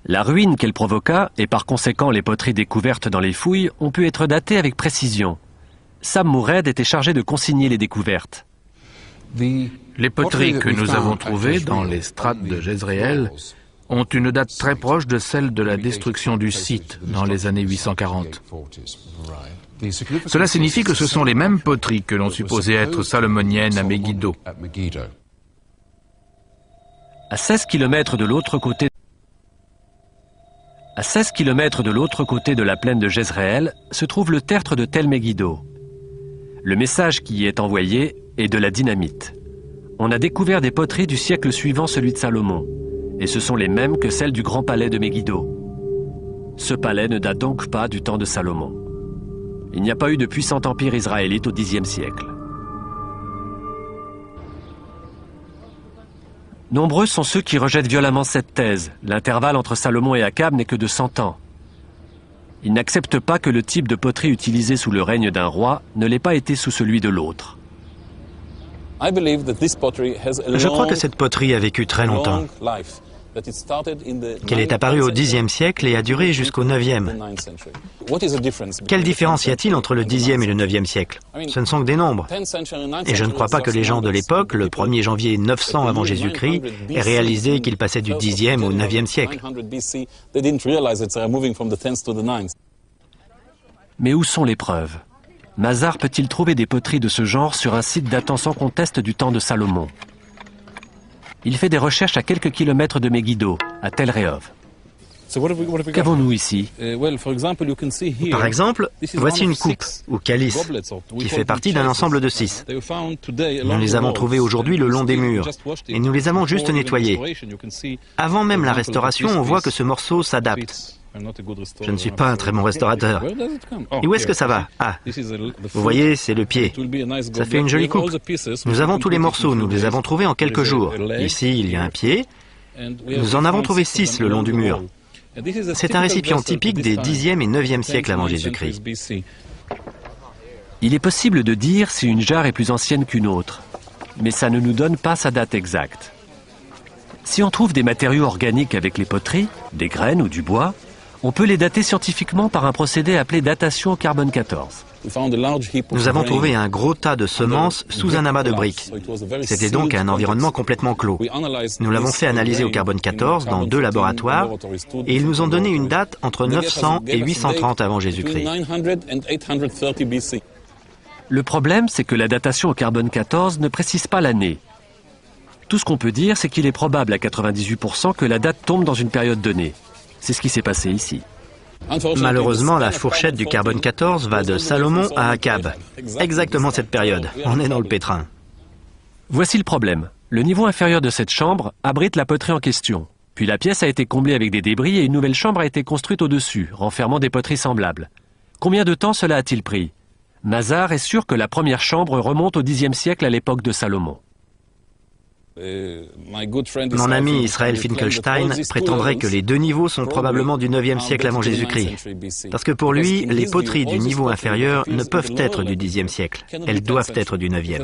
[SPEAKER 1] La ruine qu'elle provoqua, et par conséquent les poteries découvertes dans les fouilles, ont pu être datées avec précision. Sam Moured était chargé de consigner les découvertes.
[SPEAKER 3] Les poteries que nous avons trouvées dans les strates de Jezreel ont une date très proche de celle de la destruction du site dans les années 840. Cela signifie que ce sont les mêmes poteries que l'on supposait être salomoniennes à Megiddo.
[SPEAKER 1] À 16 km de l'autre côté de la plaine de Jezreel se trouve le tertre de Tel Megiddo. Le message qui y est envoyé est de la dynamite. On a découvert des poteries du siècle suivant celui de Salomon, et ce sont les mêmes que celles du grand palais de Megiddo. Ce palais ne date donc pas du temps de Salomon. Il n'y a pas eu de puissant empire israélite au Xe siècle. Nombreux sont ceux qui rejettent violemment cette thèse. L'intervalle entre Salomon et Akab n'est que de 100 ans. Ils n'acceptent pas que le type de poterie utilisé sous le règne d'un roi ne l'ait pas été sous celui de l'autre.
[SPEAKER 2] Je crois que cette poterie a vécu très longtemps, qu'elle est apparue au Xe siècle et a duré jusqu'au IXe. Quelle différence y a-t-il entre le Xe et le IXe siècle? Ce ne sont que des nombres. Et je ne crois pas que les gens de l'époque, le 1er janvier 900 avant Jésus-Christ, aient réalisé qu'ils passaient du Xe au IXe siècle.
[SPEAKER 1] Mais où sont les preuves? Mazar peut-il trouver des poteries de ce genre sur un site datant sans conteste du temps de Salomon? Il fait des recherches à quelques kilomètres de Megiddo, à Tel Rehob. Qu'avons-nous ici?
[SPEAKER 2] Par exemple, voici une coupe, ou calice, qui fait partie d'un ensemble de 6. Nous les avons trouvés aujourd'hui le long des murs, et nous les avons juste nettoyés. Avant même la restauration, on voit que ce morceau s'adapte. Je ne suis pas un très bon restaurateur. Et où est-ce que ça va? Ah, vous voyez, c'est le pied. Ça fait une jolie coupe. Nous avons tous les morceaux, nous les avons trouvés en quelques jours. Ici, il y a un pied. Nous en avons trouvé 6 le long du mur. C'est un récipient typique des 10e et 9e siècles avant Jésus-Christ.
[SPEAKER 1] Il est possible de dire si une jarre est plus ancienne qu'une autre, mais ça ne nous donne pas sa date exacte. Si on trouve des matériaux organiques avec les poteries, des graines ou du bois, on peut les dater scientifiquement par un procédé appelé datation au carbone 14.
[SPEAKER 2] Nous avons trouvé un gros tas de semences sous un amas de briques. C'était donc un environnement complètement clos. Nous l'avons fait analyser au carbone 14 dans 2 laboratoires et ils nous ont donné une date entre 900 et 830 avant Jésus-Christ.
[SPEAKER 1] Le problème, c'est que la datation au carbone 14 ne précise pas l'année. Tout ce qu'on peut dire, c'est qu'il est probable à 98% que la date tombe dans une période donnée. C'est ce qui s'est passé ici.
[SPEAKER 2] Malheureusement, la fourchette du carbone 14 va de Salomon à Akab. Exactement cette période. On est dans le pétrin.
[SPEAKER 1] Voici le problème. Le niveau inférieur de cette chambre abrite la poterie en question. Puis la pièce a été comblée avec des débris et une nouvelle chambre a été construite au-dessus, renfermant des poteries semblables. Combien de temps cela a-t-il pris? Mazar est sûr que la première chambre remonte au Xe siècle à l'époque de Salomon.
[SPEAKER 2] Mon ami Israël Finkelstein prétendrait que les 2 niveaux sont probablement du 9e siècle avant Jésus-Christ. Parce que pour lui, les poteries du niveau inférieur ne peuvent être du 10e siècle. Elles doivent être du 9e.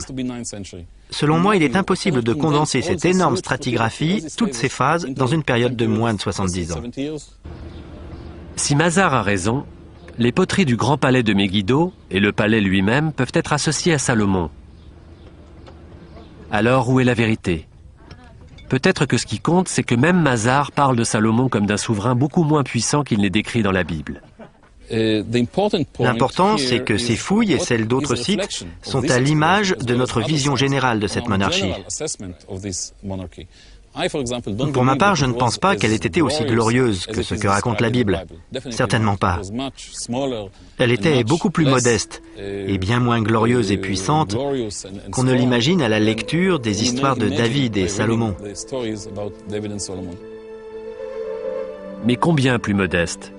[SPEAKER 2] Selon moi, il est impossible de condenser cette énorme stratigraphie, toutes ces phases, dans une période de moins de 70 ans.
[SPEAKER 1] Si Mazar a raison, les poteries du grand palais de Megiddo et le palais lui-même peuvent être associées à Salomon. Alors, où est la vérité? Peut-être que ce qui compte, c'est que même Mazar parle de Salomon comme d'un souverain beaucoup moins puissant qu'il n'est décrit dans la Bible.
[SPEAKER 2] L'important, c'est que ces fouilles et celles d'autres sites sont à l'image de notre vision générale de cette monarchie. Pour ma part, je ne pense pas qu'elle ait été aussi glorieuse que ce que raconte la Bible. Certainement pas. Elle était beaucoup plus modeste et bien moins glorieuse et puissante qu'on ne l'imagine à la lecture des histoires de David et Salomon.
[SPEAKER 1] Mais combien plus modeste?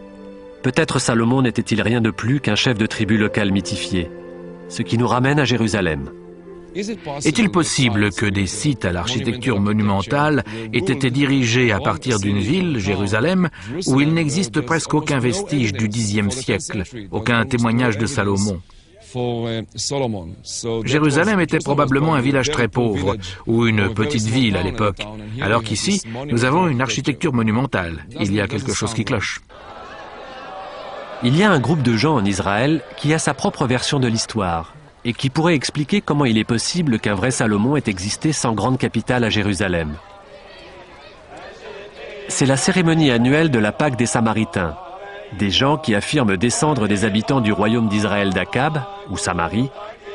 [SPEAKER 1] Peut-être Salomon n'était-il rien de plus qu'un chef de tribu local mythifié, ce qui nous ramène à Jérusalem.
[SPEAKER 3] Est-il possible que des sites à l'architecture monumentale aient été dirigés à partir d'une ville, Jérusalem, où il n'existe presque aucun vestige du Xe siècle, aucun témoignage de Salomon? Jérusalem était probablement un village très pauvre, ou une petite ville à l'époque, alors qu'ici, nous avons une architecture monumentale. Il y a quelque chose qui cloche.
[SPEAKER 1] Il y a un groupe de gens en Israël qui a sa propre version de l'histoire, et qui pourrait expliquer comment il est possible qu'un vrai Salomon ait existé sans grande capitale à Jérusalem. C'est la cérémonie annuelle de la Pâque des Samaritains, des gens qui affirment descendre des habitants du royaume d'Israël d'Akab, ou Samarie,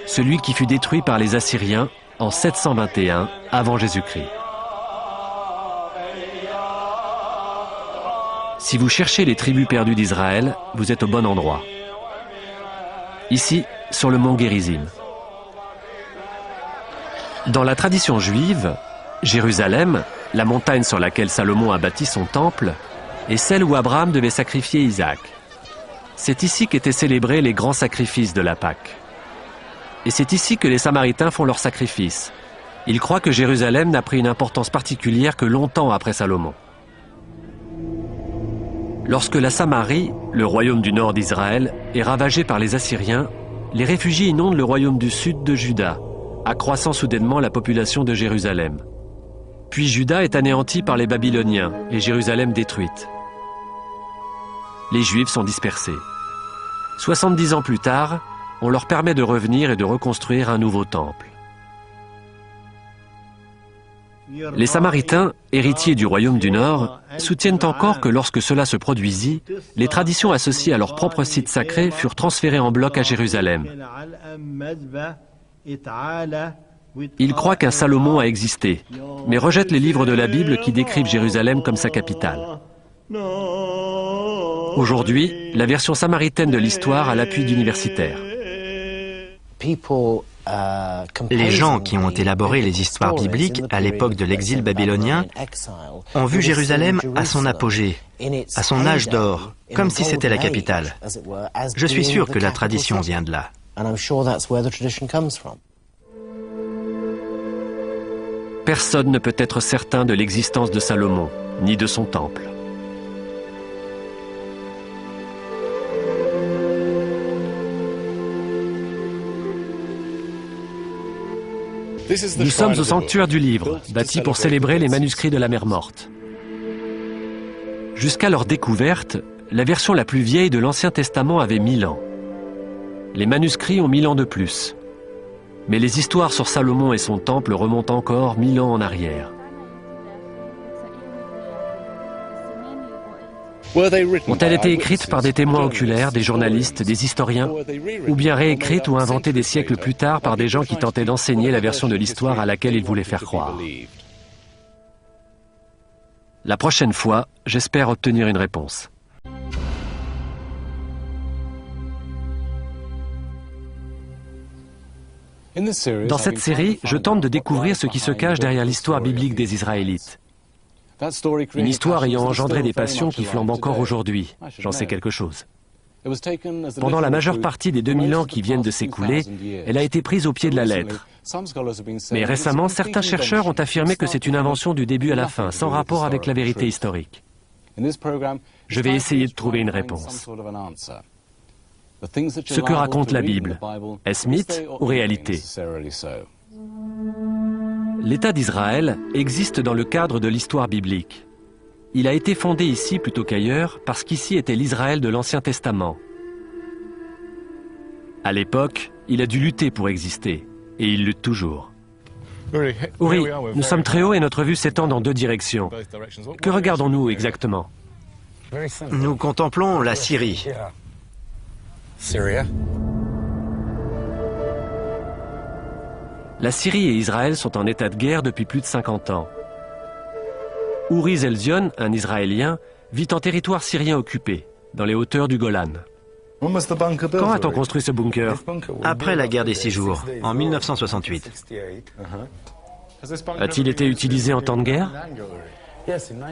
[SPEAKER 1] celui qui fut détruit par les Assyriens en 721 avant Jésus-Christ. Si vous cherchez les tribus perdues d'Israël, vous êtes au bon endroit. Ici, sur le mont Gérizim. Dans la tradition juive, Jérusalem, la montagne sur laquelle Salomon a bâti son temple, est celle où Abraham devait sacrifier Isaac. C'est ici qu'étaient célébrés les grands sacrifices de la Pâque. Et c'est ici que les Samaritains font leurs sacrifices. Ils croient que Jérusalem n'a pris une importance particulière que longtemps après Salomon. Lorsque la Samarie, le royaume du nord d'Israël, est ravagé par les Assyriens, les réfugiés inondent le royaume du sud de Juda, accroissant soudainement la population de Jérusalem. Puis Juda est anéanti par les Babyloniens et Jérusalem détruite. Les Juifs sont dispersés. 70 ans plus tard, on leur permet de revenir et de reconstruire un nouveau temple. Les Samaritains, héritiers du royaume du Nord, soutiennent encore que lorsque cela se produisit, les traditions associées à leur propre site sacré furent transférées en bloc à Jérusalem. Ils croient qu'un Salomon a existé, mais rejettent les livres de la Bible qui décrivent Jérusalem comme sa capitale. Aujourd'hui, la version samaritaine de l'histoire a l'appui d'universitaires.
[SPEAKER 2] Les gens qui ont élaboré les histoires bibliques à l'époque de l'exil babylonien ont vu Jérusalem à son apogée, à son âge d'or, comme si c'était la capitale. Je suis sûr que la tradition vient de là.
[SPEAKER 1] Personne ne peut être certain de l'existence de Salomon, ni de son temple. Nous sommes au sanctuaire du livre, bâti pour célébrer les manuscrits de la mer Morte. Jusqu'à leur découverte, la version la plus vieille de l'Ancien Testament avait 1000 ans. Les manuscrits ont 1000 ans de plus. Mais les histoires sur Salomon et son temple remontent encore 1000 ans en arrière. Ont-elles été écrites par des témoins oculaires, des journalistes, des historiens, ou bien réécrites ou inventées des siècles plus tard par des gens qui tentaient d'enseigner la version de l'histoire à laquelle ils voulaient faire croire? La prochaine fois, j'espère obtenir une réponse. Dans cette série, je tente de découvrir ce qui se cache derrière l'histoire biblique des Israélites. Une histoire ayant engendré des passions qui flambent encore aujourd'hui. J'en sais quelque chose. Pendant la majeure partie des 2000 ans qui viennent de s'écouler, elle a été prise au pied de la lettre. Mais récemment, certains chercheurs ont affirmé que c'est une invention du début à la fin, sans rapport avec la vérité historique. Je vais essayer de trouver une réponse. Ce que raconte la Bible, est-ce mythe ou réalité? L'État d'Israël existe dans le cadre de l'histoire biblique. Il a été fondé ici plutôt qu'ailleurs parce qu'ici était l'Israël de l'Ancien Testament. À l'époque, il a dû lutter pour exister, et il lutte toujours. Uri, nous sommes très hauts et notre vue s'étend dans deux directions. Que regardons-nous exactement?
[SPEAKER 2] Nous contemplons la Syrie.
[SPEAKER 1] La Syrie et Israël sont en état de guerre depuis plus de 50 ans. Uri Zelzion, un Israélien, vit en territoire syrien occupé, dans les hauteurs du Golan. Quand a-t-on construit ce bunker?
[SPEAKER 2] Après la guerre des 6 jours, en 1968.
[SPEAKER 1] A-t-il été utilisé en temps de guerre?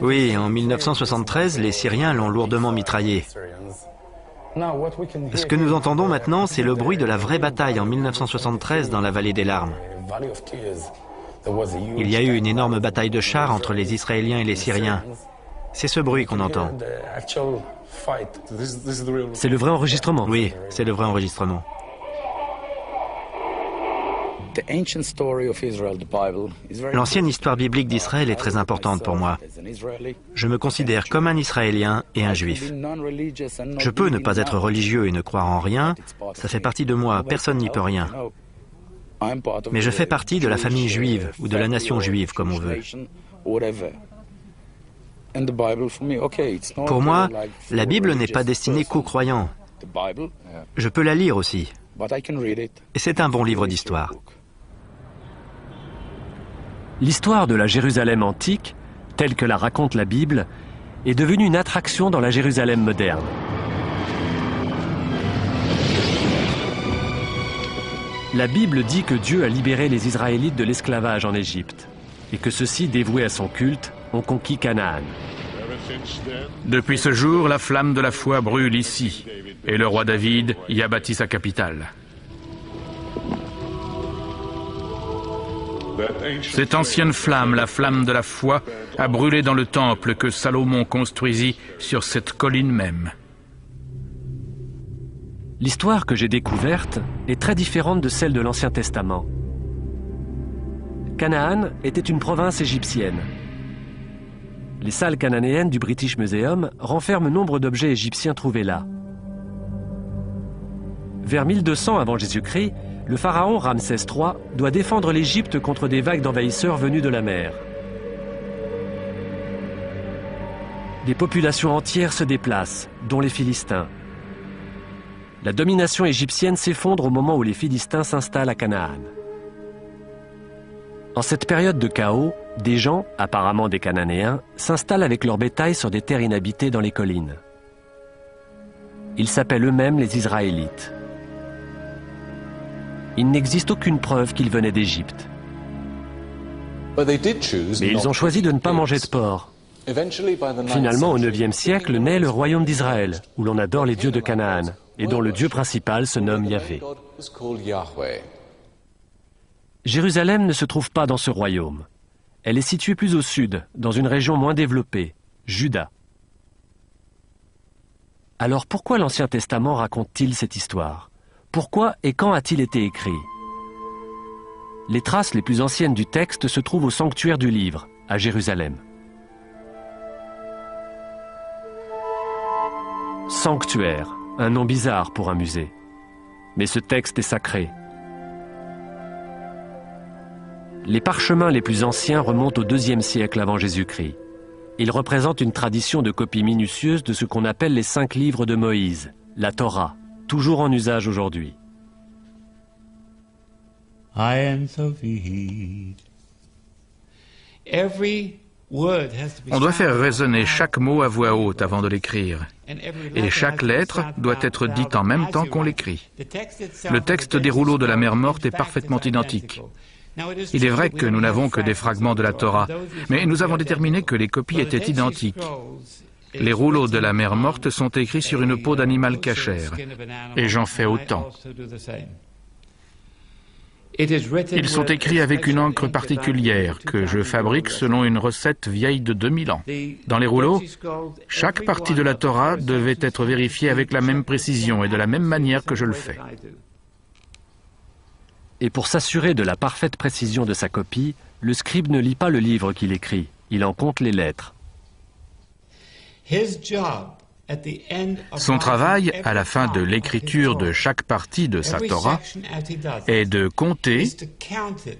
[SPEAKER 2] Oui, en 1973, les Syriens l'ont lourdement mitraillé. Ce que nous entendons maintenant, c'est le bruit de la vraie bataille en 1973 dans la vallée des larmes. Il y a eu une énorme bataille de chars entre les Israéliens et les Syriens. C'est ce bruit qu'on entend.
[SPEAKER 1] C'est le vrai enregistrement?
[SPEAKER 2] Oui, c'est le vrai enregistrement. L'ancienne histoire biblique d'Israël est très importante pour moi. Je me considère comme un Israélien et un Juif. Je peux ne pas être religieux et ne croire en rien, ça fait partie de moi, personne n'y peut rien. Mais je fais partie de la famille juive ou de la nation juive, comme on veut. Pour moi, la Bible n'est pas destinée qu'aux croyants. Je peux la lire aussi. Et c'est un bon livre d'histoire.
[SPEAKER 1] L'histoire de la Jérusalem antique, telle que la raconte la Bible, est devenue une attraction dans la Jérusalem moderne. La Bible dit que Dieu a libéré les Israélites de l'esclavage en Égypte et que ceux-ci, dévoués à son culte, ont conquis Canaan.
[SPEAKER 3] Depuis ce jour, la flamme de la foi brûle ici, et le roi David y a bâti sa capitale. Cette ancienne flamme, la flamme de la foi, a brûlé dans le temple que Salomon construisit sur cette colline même.
[SPEAKER 1] L'histoire que j'ai découverte est très différente de celle de l'Ancien Testament. Canaan était une province égyptienne. Les salles cananéennes du British Museum renferment nombre d'objets égyptiens trouvés là. Vers 1200 avant Jésus-Christ, le pharaon Ramsès III doit défendre l'Égypte contre des vagues d'envahisseurs venus de la mer. Des populations entières se déplacent, dont les Philistins. La domination égyptienne s'effondre au moment où les Philistins s'installent à Canaan. En cette période de chaos, des gens, apparemment des Cananéens, s'installent avec leur bétail sur des terres inhabitées dans les collines. Ils s'appellent eux-mêmes les Israélites. Il n'existe aucune preuve qu'ils venaient d'Égypte. Mais ils ont choisi de ne pas manger de porc. Finalement, au IXe siècle, naît le royaume d'Israël, où l'on adore les dieux de Canaan, et dont le dieu principal se nomme Yahvé. Jérusalem ne se trouve pas dans ce royaume. Elle est située plus au sud, dans une région moins développée, Juda. Alors pourquoi l'Ancien Testament raconte-t-il cette histoire? Pourquoi et quand a-t-il été écrit? Les traces les plus anciennes du texte se trouvent au sanctuaire du livre, à Jérusalem. Sanctuaire, un nom bizarre pour un musée. Mais ce texte est sacré. Les parchemins les plus anciens remontent au IIe siècle avant Jésus-Christ. Ils représentent une tradition de copie minutieuse de ce qu'on appelle les 5 livres de Moïse, la Torah, toujours en usage aujourd'hui.
[SPEAKER 3] On doit faire résonner chaque mot à voix haute avant de l'écrire. Et chaque lettre doit être dite en même temps qu'on l'écrit. Le texte des rouleaux de la mer Morte est parfaitement identique. Il est vrai que nous n'avons que des fragments de la Torah, mais nous avons déterminé que les copies étaient identiques. Les rouleaux de la mer Morte sont écrits sur une peau d'animal cachère, et j'en fais autant. Ils sont écrits avec une encre particulière que je fabrique selon une recette vieille de 2000 ans. Dans les rouleaux, chaque partie de la Torah devait être vérifiée avec la même précision et de la même manière que je le fais.
[SPEAKER 1] Et pour s'assurer de la parfaite précision de sa copie, le scribe ne lit pas le livre qu'il écrit, il en compte les lettres.
[SPEAKER 3] Son travail, à la fin de l'écriture de chaque partie de sa Torah, est de compter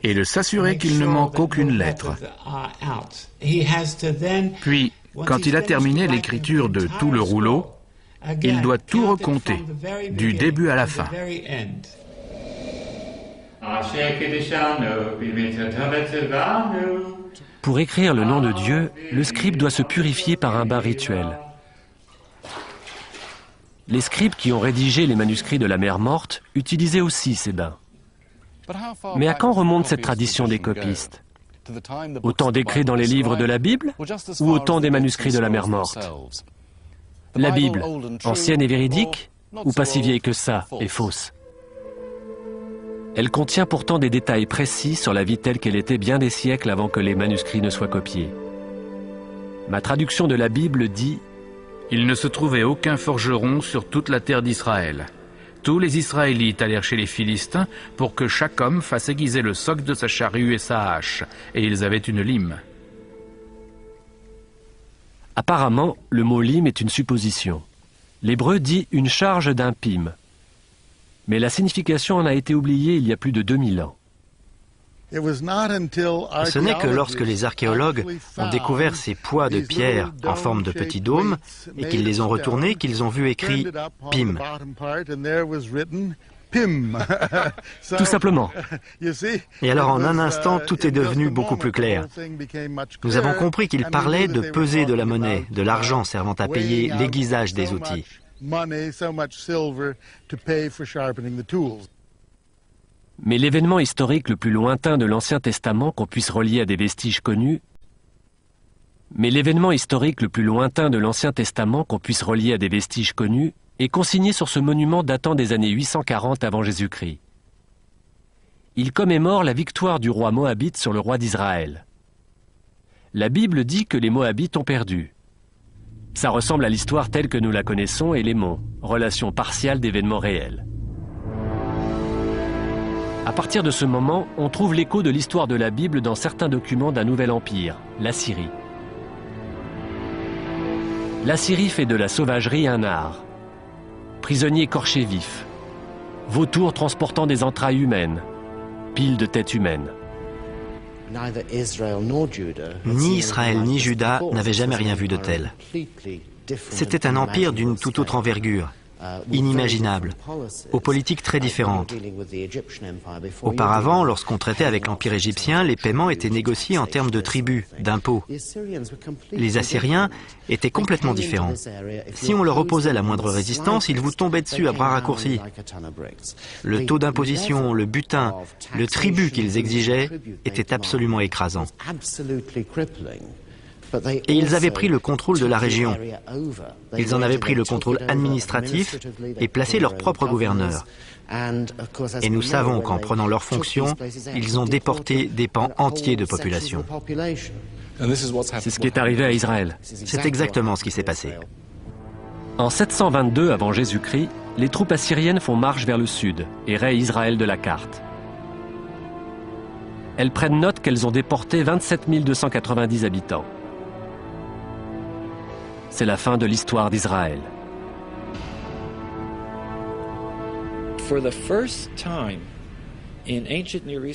[SPEAKER 3] et de s'assurer qu'il ne manque aucune lettre. Puis, quand il a terminé l'écriture de tout le rouleau, il doit tout recompter, du début à la fin.
[SPEAKER 1] Pour écrire le nom de Dieu, le scribe doit se purifier par un bain rituel. Les scribes qui ont rédigé les manuscrits de la mer Morte utilisaient aussi ces bains. Mais à quand remonte cette tradition des copistes? Au temps décrit dans les livres de la Bible ou au temps des manuscrits de la mer Morte? La Bible, ancienne et véridique, ou pas si vieille que ça, est fausse? Elle contient pourtant des détails précis sur la vie telle qu'elle était bien des siècles avant que les manuscrits ne soient copiés. Ma traduction de la Bible dit:
[SPEAKER 3] Il ne se trouvait aucun forgeron sur toute la terre d'Israël. Tous les Israélites allèrent chez les Philistins pour que chaque homme fasse aiguiser le soc de sa charrue et sa hache, et ils avaient une lime.
[SPEAKER 1] Apparemment, le mot lime est une supposition. L'hébreu dit une charge d'un pime. Mais la signification en a été oubliée il y a plus de 2000 ans.
[SPEAKER 2] Ce n'est que lorsque les archéologues ont découvert ces poids de pierre en forme de petits dômes et qu'ils les ont retournés qu'ils ont vu écrit « Pim ».
[SPEAKER 1] Tout simplement.
[SPEAKER 2] Et alors en un instant, tout est devenu beaucoup plus clair. Nous avons compris qu'il parlait de peser de la monnaie, de l'argent servant à payer l'aiguisage des outils.
[SPEAKER 1] Mais l'événement historique le plus lointain de l'Ancien Testament qu'on puisse relier à des vestiges connus est consigné sur ce monument datant des années 840 avant Jésus-Christ. Il commémore la victoire du roi Moabite sur le roi d'Israël. La Bible dit que les Moabites ont perdu. Ça ressemble à l'histoire telle que nous la connaissons et l'aimons, relation partiale d'événements réels. À partir de ce moment, on trouve l'écho de l'histoire de la Bible dans certains documents d'un nouvel empire, l'Assyrie. L'Assyrie fait de la sauvagerie un art. Prisonniers écorchés vifs, vautours transportant des entrailles humaines, piles de têtes humaines.
[SPEAKER 2] Ni Israël ni Juda n'avaient jamais rien vu de tel. C'était un empire d'une toute autre envergure. inimaginables, aux politiques très différentes. Auparavant, lorsqu'on traitait avec l'Empire égyptien, les paiements étaient négociés en termes de tribut, d'impôts. Les Assyriens étaient complètement différents. Si on leur opposait la moindre résistance, ils vous tombaient dessus à bras raccourcis. Le taux d'imposition, le butin, le tribut qu'ils exigeaient était absolument écrasant. Et ils avaient pris le contrôle de la région. Ils en avaient pris le contrôle administratif et placé leur propre gouverneur. Et nous savons qu'en prenant leurs fonctions, ils ont déporté des pans entiers de population.
[SPEAKER 1] C'est ce qui est arrivé à Israël.
[SPEAKER 2] C'est exactement ce qui s'est passé.
[SPEAKER 1] En 722 avant Jésus-Christ, les troupes assyriennes font marche vers le sud et rayent Israël de la carte. Elles prennent note qu'elles ont déporté 27 290 habitants. C'est la fin de l'histoire d'Israël.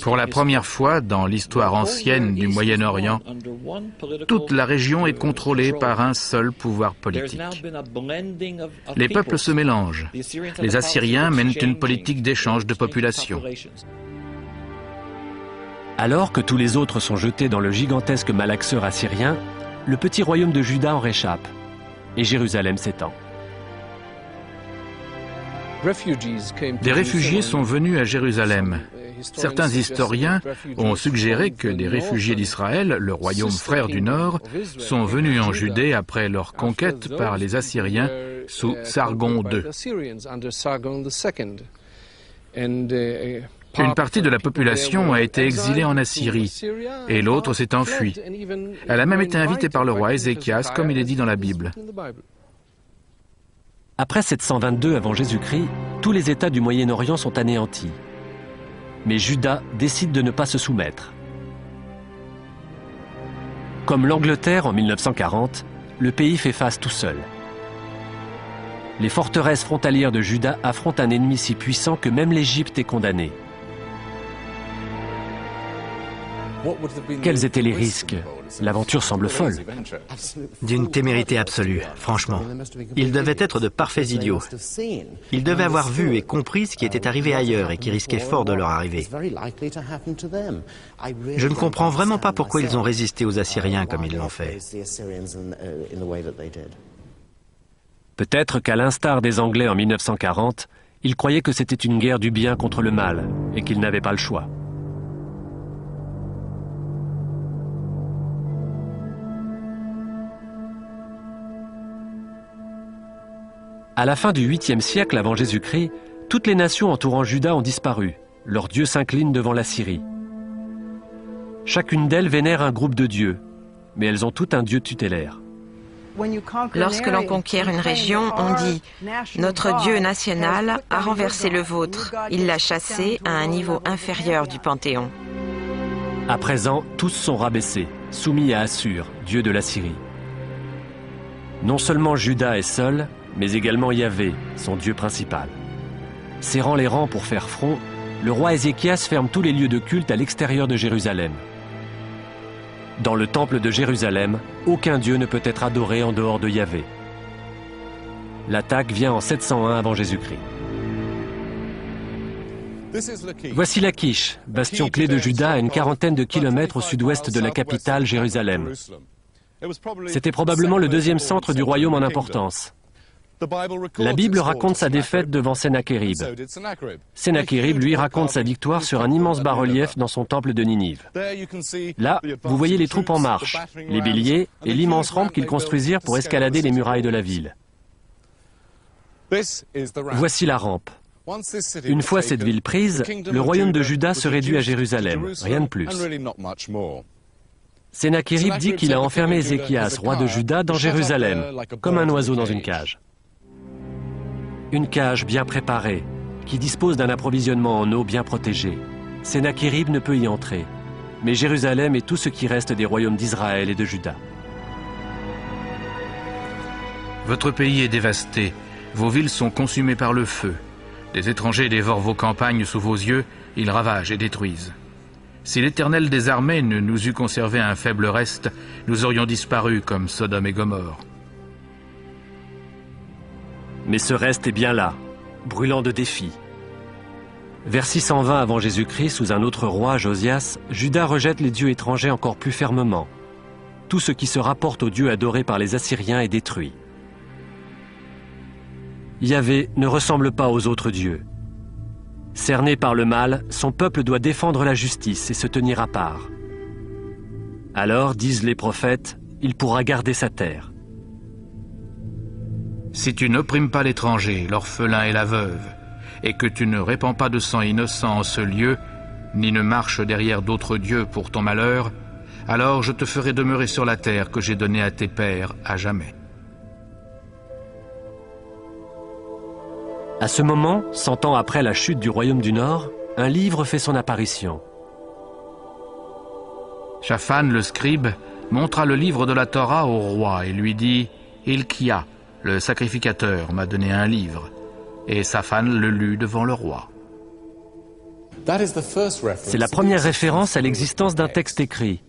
[SPEAKER 3] Pour la première fois dans l'histoire ancienne du Moyen-Orient, toute la région est contrôlée par un seul pouvoir politique. Les peuples se mélangent. Les Assyriens mènent une politique d'échange de population.
[SPEAKER 1] Alors que tous les autres sont jetés dans le gigantesque malaxeur assyrien, le petit royaume de Juda en réchappe, et Jérusalem s'étend.
[SPEAKER 3] Des réfugiés sont venus à Jérusalem. Certains historiens ont suggéré que des réfugiés d'Israël, le royaume frère du Nord, sont venus en Judée après leur conquête par les Assyriens sous Sargon II. Une partie de la population a été exilée en Assyrie et l'autre s'est enfuie. Elle a même été invitée par le roi Ézéchias, comme il est dit dans la Bible.
[SPEAKER 1] Après 722 avant Jésus-Christ, tous les États du Moyen-Orient sont anéantis. Mais Juda décide de ne pas se soumettre. Comme l'Angleterre en 1940, le pays fait face tout seul. Les forteresses frontalières de Juda affrontent un ennemi si puissant que même l'Égypte est condamnée. Quels étaient les risques? L'aventure semble folle.
[SPEAKER 2] D'une témérité absolue, franchement. Ils devaient être de parfaits idiots. Ils devaient avoir vu et compris ce qui était arrivé ailleurs et qui risquait fort de leur arriver. Je ne comprends vraiment pas pourquoi ils ont résisté aux Assyriens comme ils l'ont fait.
[SPEAKER 1] Peut-être qu'à l'instar des Anglais en 1940, ils croyaient que c'était une guerre du bien contre le mal et qu'ils n'avaient pas le choix. À la fin du 8e siècle avant Jésus-Christ, toutes les nations entourant Juda ont disparu. Leurs dieux s'inclinent devant la Syrie. Chacune d'elles vénère un groupe de dieux, mais elles ont toutes un dieu tutélaire.
[SPEAKER 4] Lorsque l'on conquiert une région, on dit « Notre Dieu national a renversé le vôtre. Il l'a chassé à un niveau inférieur du Panthéon. »
[SPEAKER 1] À présent, tous sont rabaissés, soumis à Assur, dieu de la Syrie. Non seulement Juda est seul, mais également Yahvé, son dieu principal. Serrant les rangs pour faire front, le roi Ézéchias ferme tous les lieux de culte à l'extérieur de Jérusalem. Dans le temple de Jérusalem, aucun dieu ne peut être adoré en dehors de Yahvé. L'attaque vient en 701 avant Jésus-Christ. Voici Lachish, bastion clé de Juda à une quarantaine de kilomètres au sud-ouest de la capitale, Jérusalem. C'était probablement le deuxième centre du royaume en importance. La Bible raconte sa défaite devant Sennachérib. Sennachérib, lui, raconte sa victoire sur un immense bas-relief dans son temple de Ninive. Là, vous voyez les troupes en marche, les béliers et l'immense rampe qu'ils construisirent pour escalader les murailles de la ville. Voici la rampe. Une fois cette ville prise, le royaume de Juda se réduit à Jérusalem, rien de plus. Sennachérib dit qu'il a enfermé Ézéchias, roi de Juda, dans Jérusalem, comme un oiseau dans une cage. Une cage bien préparée, qui dispose d'un approvisionnement en eau bien protégé. Sennachérib ne peut y entrer, mais Jérusalem est tout ce qui reste des royaumes d'Israël et de Juda.
[SPEAKER 3] Votre pays est dévasté, vos villes sont consumées par le feu. Des étrangers dévorent vos campagnes sous vos yeux, ils ravagent et détruisent. Si l'Éternel des armées ne nous eût conservé un faible reste, nous aurions disparu comme Sodome et Gomorrhe.
[SPEAKER 1] Mais ce reste est bien là, brûlant de défis. Vers 620 avant Jésus-Christ, sous un autre roi, Josias, Juda rejette les dieux étrangers encore plus fermement. Tout ce qui se rapporte aux dieux adorés par les Assyriens est détruit. Yahvé ne ressemble pas aux autres dieux. Cerné par le mal, son peuple doit défendre la justice et se tenir à part. Alors, disent les prophètes, il pourra garder sa terre.
[SPEAKER 3] Si tu n'opprimes pas l'étranger, l'orphelin et la veuve, et que tu ne répands pas de sang innocent en ce lieu, ni ne marches derrière d'autres dieux pour ton malheur, alors je te ferai demeurer sur la terre que j'ai donnée à tes pères à jamais.
[SPEAKER 1] À ce moment, 100 ans après la chute du royaume du Nord, un livre fait son apparition.
[SPEAKER 3] Shaphan, le scribe, montra le livre de la Torah au roi et lui dit « Hilkia, le sacrificateur, m'a donné un livre. » Et Shaphan le lut devant le roi.
[SPEAKER 1] C'est la première référence à l'existence d'un texte écrit.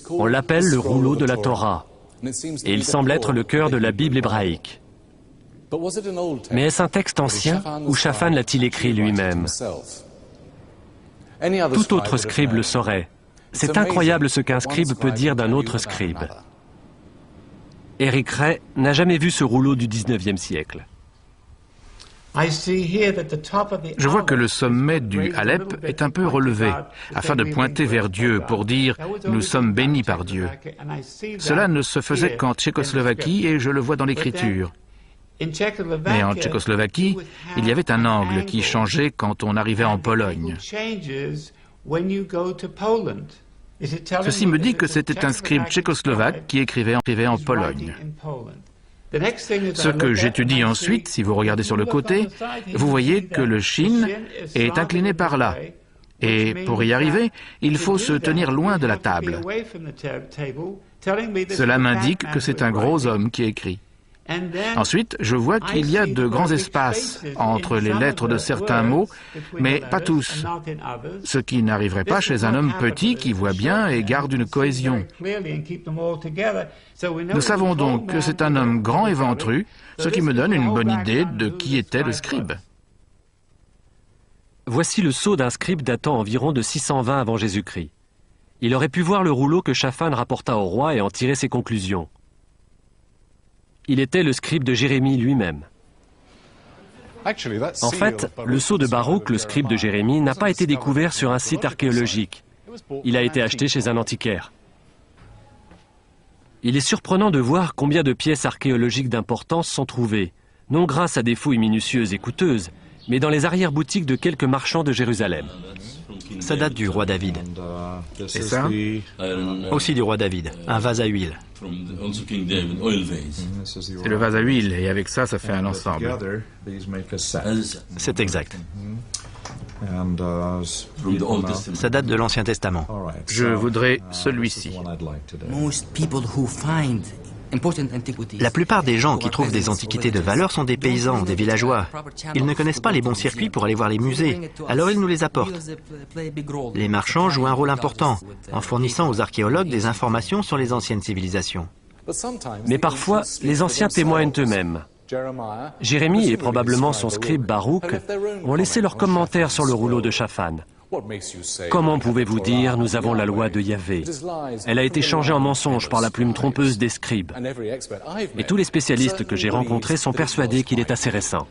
[SPEAKER 1] On l'appelle le rouleau de la Torah. Et il semble être le cœur de la Bible hébraïque. Mais est-ce un texte ancien ou Shaphan l'a-t-il écrit lui-même? Tout autre scribe le saurait. C'est incroyable ce qu'un scribe peut dire d'un autre scribe. Eric Ray n'a jamais vu ce rouleau du 19e siècle.
[SPEAKER 3] Je vois que le sommet du Alep est un peu relevé, afin de pointer vers Dieu pour dire « Nous sommes bénis par Dieu ». Cela ne se faisait qu'en Tchécoslovaquie et je le vois dans l'Écriture. Mais en Tchécoslovaquie, il y avait un angle qui changeait quand on arrivait en Pologne. Ceci me dit que c'était un scribe tchécoslovaque qui écrivait en Pologne. Ce que j'étudie ensuite, si vous regardez sur le côté, vous voyez que le shin est incliné par là. Et pour y arriver, il faut se tenir loin de la table. Cela m'indique que c'est un gros homme qui écrit. Ensuite, je vois qu'il y a de grands espaces entre les lettres de certains mots, mais pas tous. Ce qui n'arriverait pas chez un homme petit qui voit bien et garde une cohésion. Nous savons donc que c'est un homme grand et ventru, ce qui me donne une bonne idée de qui était le scribe.
[SPEAKER 1] Voici le sceau d'un scribe datant environ de 620 avant Jésus-Christ. Il aurait pu voir le rouleau que Shaphan rapporta au roi et en tirer ses conclusions. Il était le scribe de Jérémie lui-même. En fait, le sceau de Baruch, le scribe de Jérémie, n'a pas été découvert sur un site archéologique. Il a été acheté chez un antiquaire. Il est surprenant de voir combien de pièces archéologiques d'importance sont trouvées, non grâce à des fouilles minutieuses et coûteuses, mais dans les arrière-boutiques de quelques marchands de Jérusalem.
[SPEAKER 2] Ça date du roi David.
[SPEAKER 3] C'est ça?
[SPEAKER 2] Aussi du roi David, un vase à huile.
[SPEAKER 3] C'est le vase à huile, et avec ça, ça fait un ensemble.
[SPEAKER 2] C'est exact. Ça date de l'Ancien Testament.
[SPEAKER 3] Je voudrais celui-ci.
[SPEAKER 2] La plupart des gens qui trouvent des antiquités de valeur sont des paysans, des villageois. Ils ne connaissent pas les bons circuits pour aller voir les musées, alors ils nous les apportent. Les marchands jouent un rôle important en fournissant aux archéologues des informations sur les anciennes civilisations.
[SPEAKER 1] Mais parfois, les anciens témoignent eux-mêmes. Jérémie et probablement son scribe Baruch ont laissé leurs commentaires sur le rouleau de Shaphan. Comment pouvez-vous dire « Nous avons la loi de Yahvé » ? Elle a été changée en mensonge par la plume trompeuse des scribes. Et tous les spécialistes que j'ai rencontrés sont persuadés qu'il est assez récent.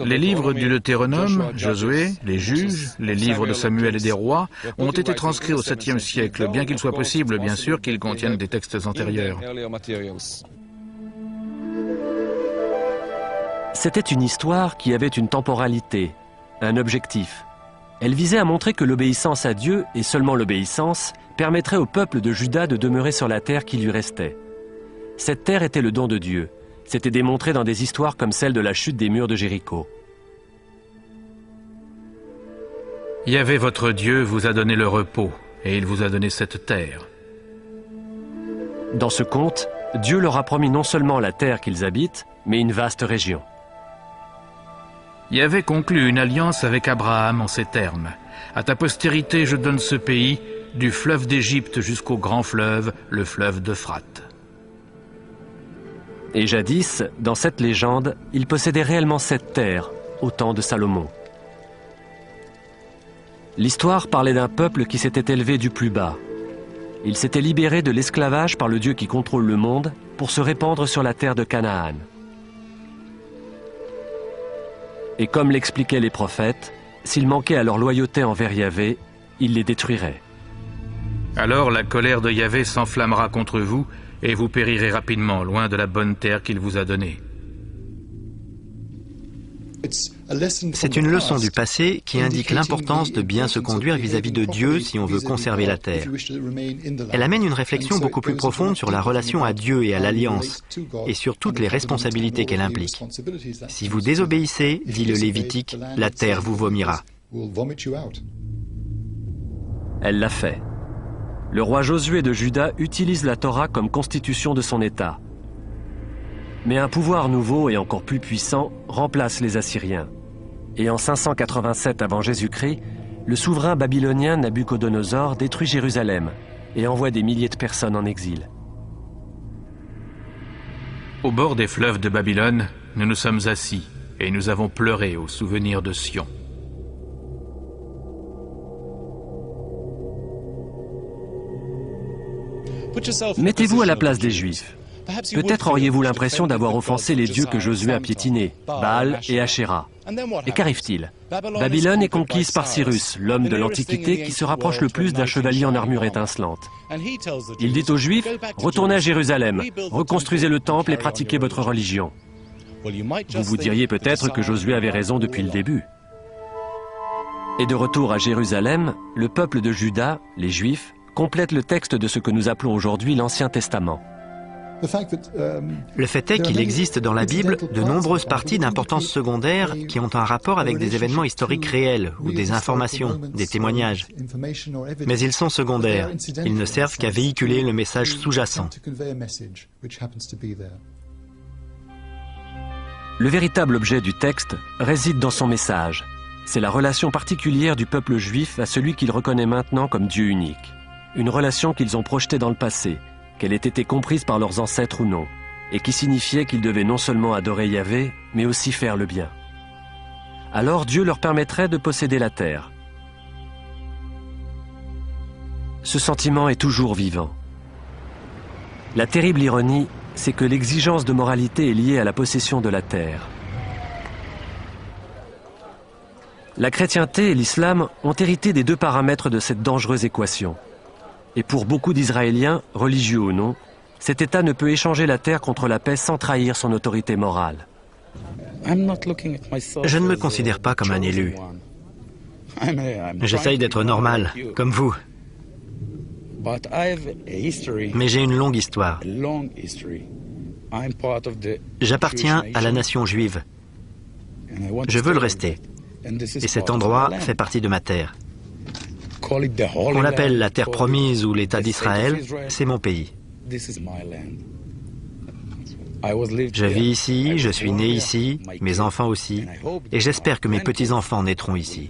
[SPEAKER 3] Les livres du Deutéronome, Josué, les juges, les livres de Samuel et des rois ont été transcrits au 7e siècle, bien qu'il soit possible, bien sûr, qu'ils contiennent des textes antérieurs.
[SPEAKER 1] C'était une histoire qui avait une temporalité, un objectif. Elle visait à montrer que l'obéissance à Dieu, et seulement l'obéissance, permettrait au peuple de Juda de demeurer sur la terre qui lui restait. Cette terre était le don de Dieu. C'était démontré dans des histoires comme celle de la chute des murs de Jéricho.
[SPEAKER 3] Yahvé votre Dieu vous a donné le repos, et il vous a donné cette terre.
[SPEAKER 1] Dans ce conte, Dieu leur a promis non seulement la terre qu'ils habitent, mais une vaste région.
[SPEAKER 3] Yahvé conclut une alliance avec Abraham en ces termes. À ta postérité, je donne ce pays, du fleuve d'Égypte jusqu'au grand fleuve, le fleuve d'Euphrate.
[SPEAKER 1] Et jadis, dans cette légende, il possédait réellement cette terre, au temps de Salomon. L'histoire parlait d'un peuple qui s'était élevé du plus bas. Il s'était libéré de l'esclavage par le Dieu qui contrôle le monde pour se répandre sur la terre de Canaan. Et comme l'expliquaient les prophètes, s'ils manquaient à leur loyauté envers Yahvé, il les détruirait.
[SPEAKER 3] Alors la colère de Yahvé s'enflammera contre vous et vous périrez rapidement, loin de la bonne terre qu'il vous a donnée.
[SPEAKER 2] C'est une leçon du passé qui indique l'importance de bien se conduire vis-à-vis de Dieu si on veut conserver la terre. Elle amène une réflexion beaucoup plus profonde sur la relation à Dieu et à l'Alliance, et sur toutes les responsabilités qu'elle implique. Si vous désobéissez, dit le Lévitique, la terre vous vomira.
[SPEAKER 1] Elle l'a fait. Le roi Josué de Juda utilise la Torah comme constitution de son État. Mais un pouvoir nouveau et encore plus puissant remplace les Assyriens. Et en 587 avant Jésus-Christ, le souverain babylonien Nabuchodonosor détruit Jérusalem et envoie des milliers de personnes en exil.
[SPEAKER 3] Au bord des fleuves de Babylone, nous nous sommes assis et nous avons pleuré au souvenir de Sion.
[SPEAKER 1] Mettez-vous à la place des Juifs. Peut-être auriez-vous l'impression d'avoir offensé les dieux que Josué a piétinés, Baal et Ashéra. Et qu'arrive-t-il? Babylone est conquise par Cyrus, l'homme de l'Antiquité qui se rapproche le plus d'un chevalier en armure étincelante. Il dit aux Juifs, retournez à Jérusalem, reconstruisez le temple et pratiquez votre religion. Vous vous diriez peut-être que Josué avait raison depuis le début. Et de retour à Jérusalem, le peuple de Juda, les Juifs, complète le texte de ce que nous appelons aujourd'hui l'Ancien Testament.
[SPEAKER 2] Le fait est qu'il existe dans la Bible de nombreuses parties d'importance secondaire qui ont un rapport avec des événements historiques réels ou des informations, des témoignages. Mais ils sont secondaires. Ils ne servent qu'à véhiculer le message sous-jacent.
[SPEAKER 1] Le véritable objet du texte réside dans son message. C'est la relation particulière du peuple juif à celui qu'il reconnaît maintenant comme Dieu unique. Une relation qu'ils ont projetée dans le passé, qu'elle ait été comprise par leurs ancêtres ou non, et qui signifiait qu'ils devaient non seulement adorer Yahvé, mais aussi faire le bien. Alors Dieu leur permettrait de posséder la terre. Ce sentiment est toujours vivant. La terrible ironie, c'est que l'exigence de moralité est liée à la possession de la terre. La chrétienté et l'islam ont hérité des deux paramètres de cette dangereuse équation. Et pour beaucoup d'Israéliens, religieux ou non, cet État ne peut échanger la terre contre la paix sans trahir son autorité morale.
[SPEAKER 2] Je ne me considère pas comme un élu. J'essaye d'être normal, comme vous. Mais j'ai une longue histoire. J'appartiens à la nation juive. Je veux le rester. Et cet endroit fait partie de ma terre. On l'appelle la terre promise ou l'État d'Israël, c'est mon pays. Je vis ici, je suis né ici, mes enfants aussi, et j'espère que mes petits-enfants naîtront ici.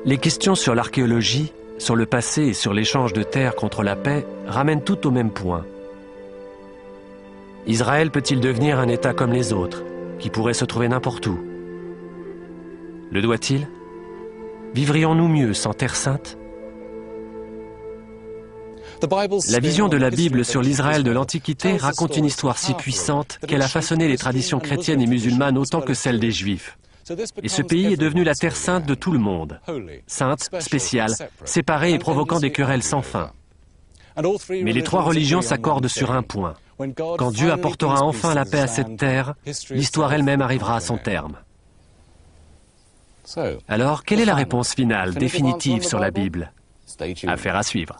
[SPEAKER 1] Les questions sur l'archéologie, sur le passé et sur l'échange de terre contre la paix ramènent tout au même point. Israël peut-il devenir un État comme les autres, qui pourrait se trouver n'importe où? Le doit-il? Vivrions-nous mieux sans Terre Sainte? La vision de la Bible sur l'Israël de l'Antiquité raconte une histoire si puissante qu'elle a façonné les traditions chrétiennes et musulmanes autant que celles des Juifs. Et ce pays est devenu la Terre Sainte de tout le monde. Sainte, spéciale, séparée et provoquant des querelles sans fin. Mais les trois religions s'accordent sur un point. Quand Dieu apportera enfin la paix à cette terre, l'histoire elle-même arrivera à son terme. Alors, quelle est la réponse finale, définitive sur la Bible? Affaire à suivre.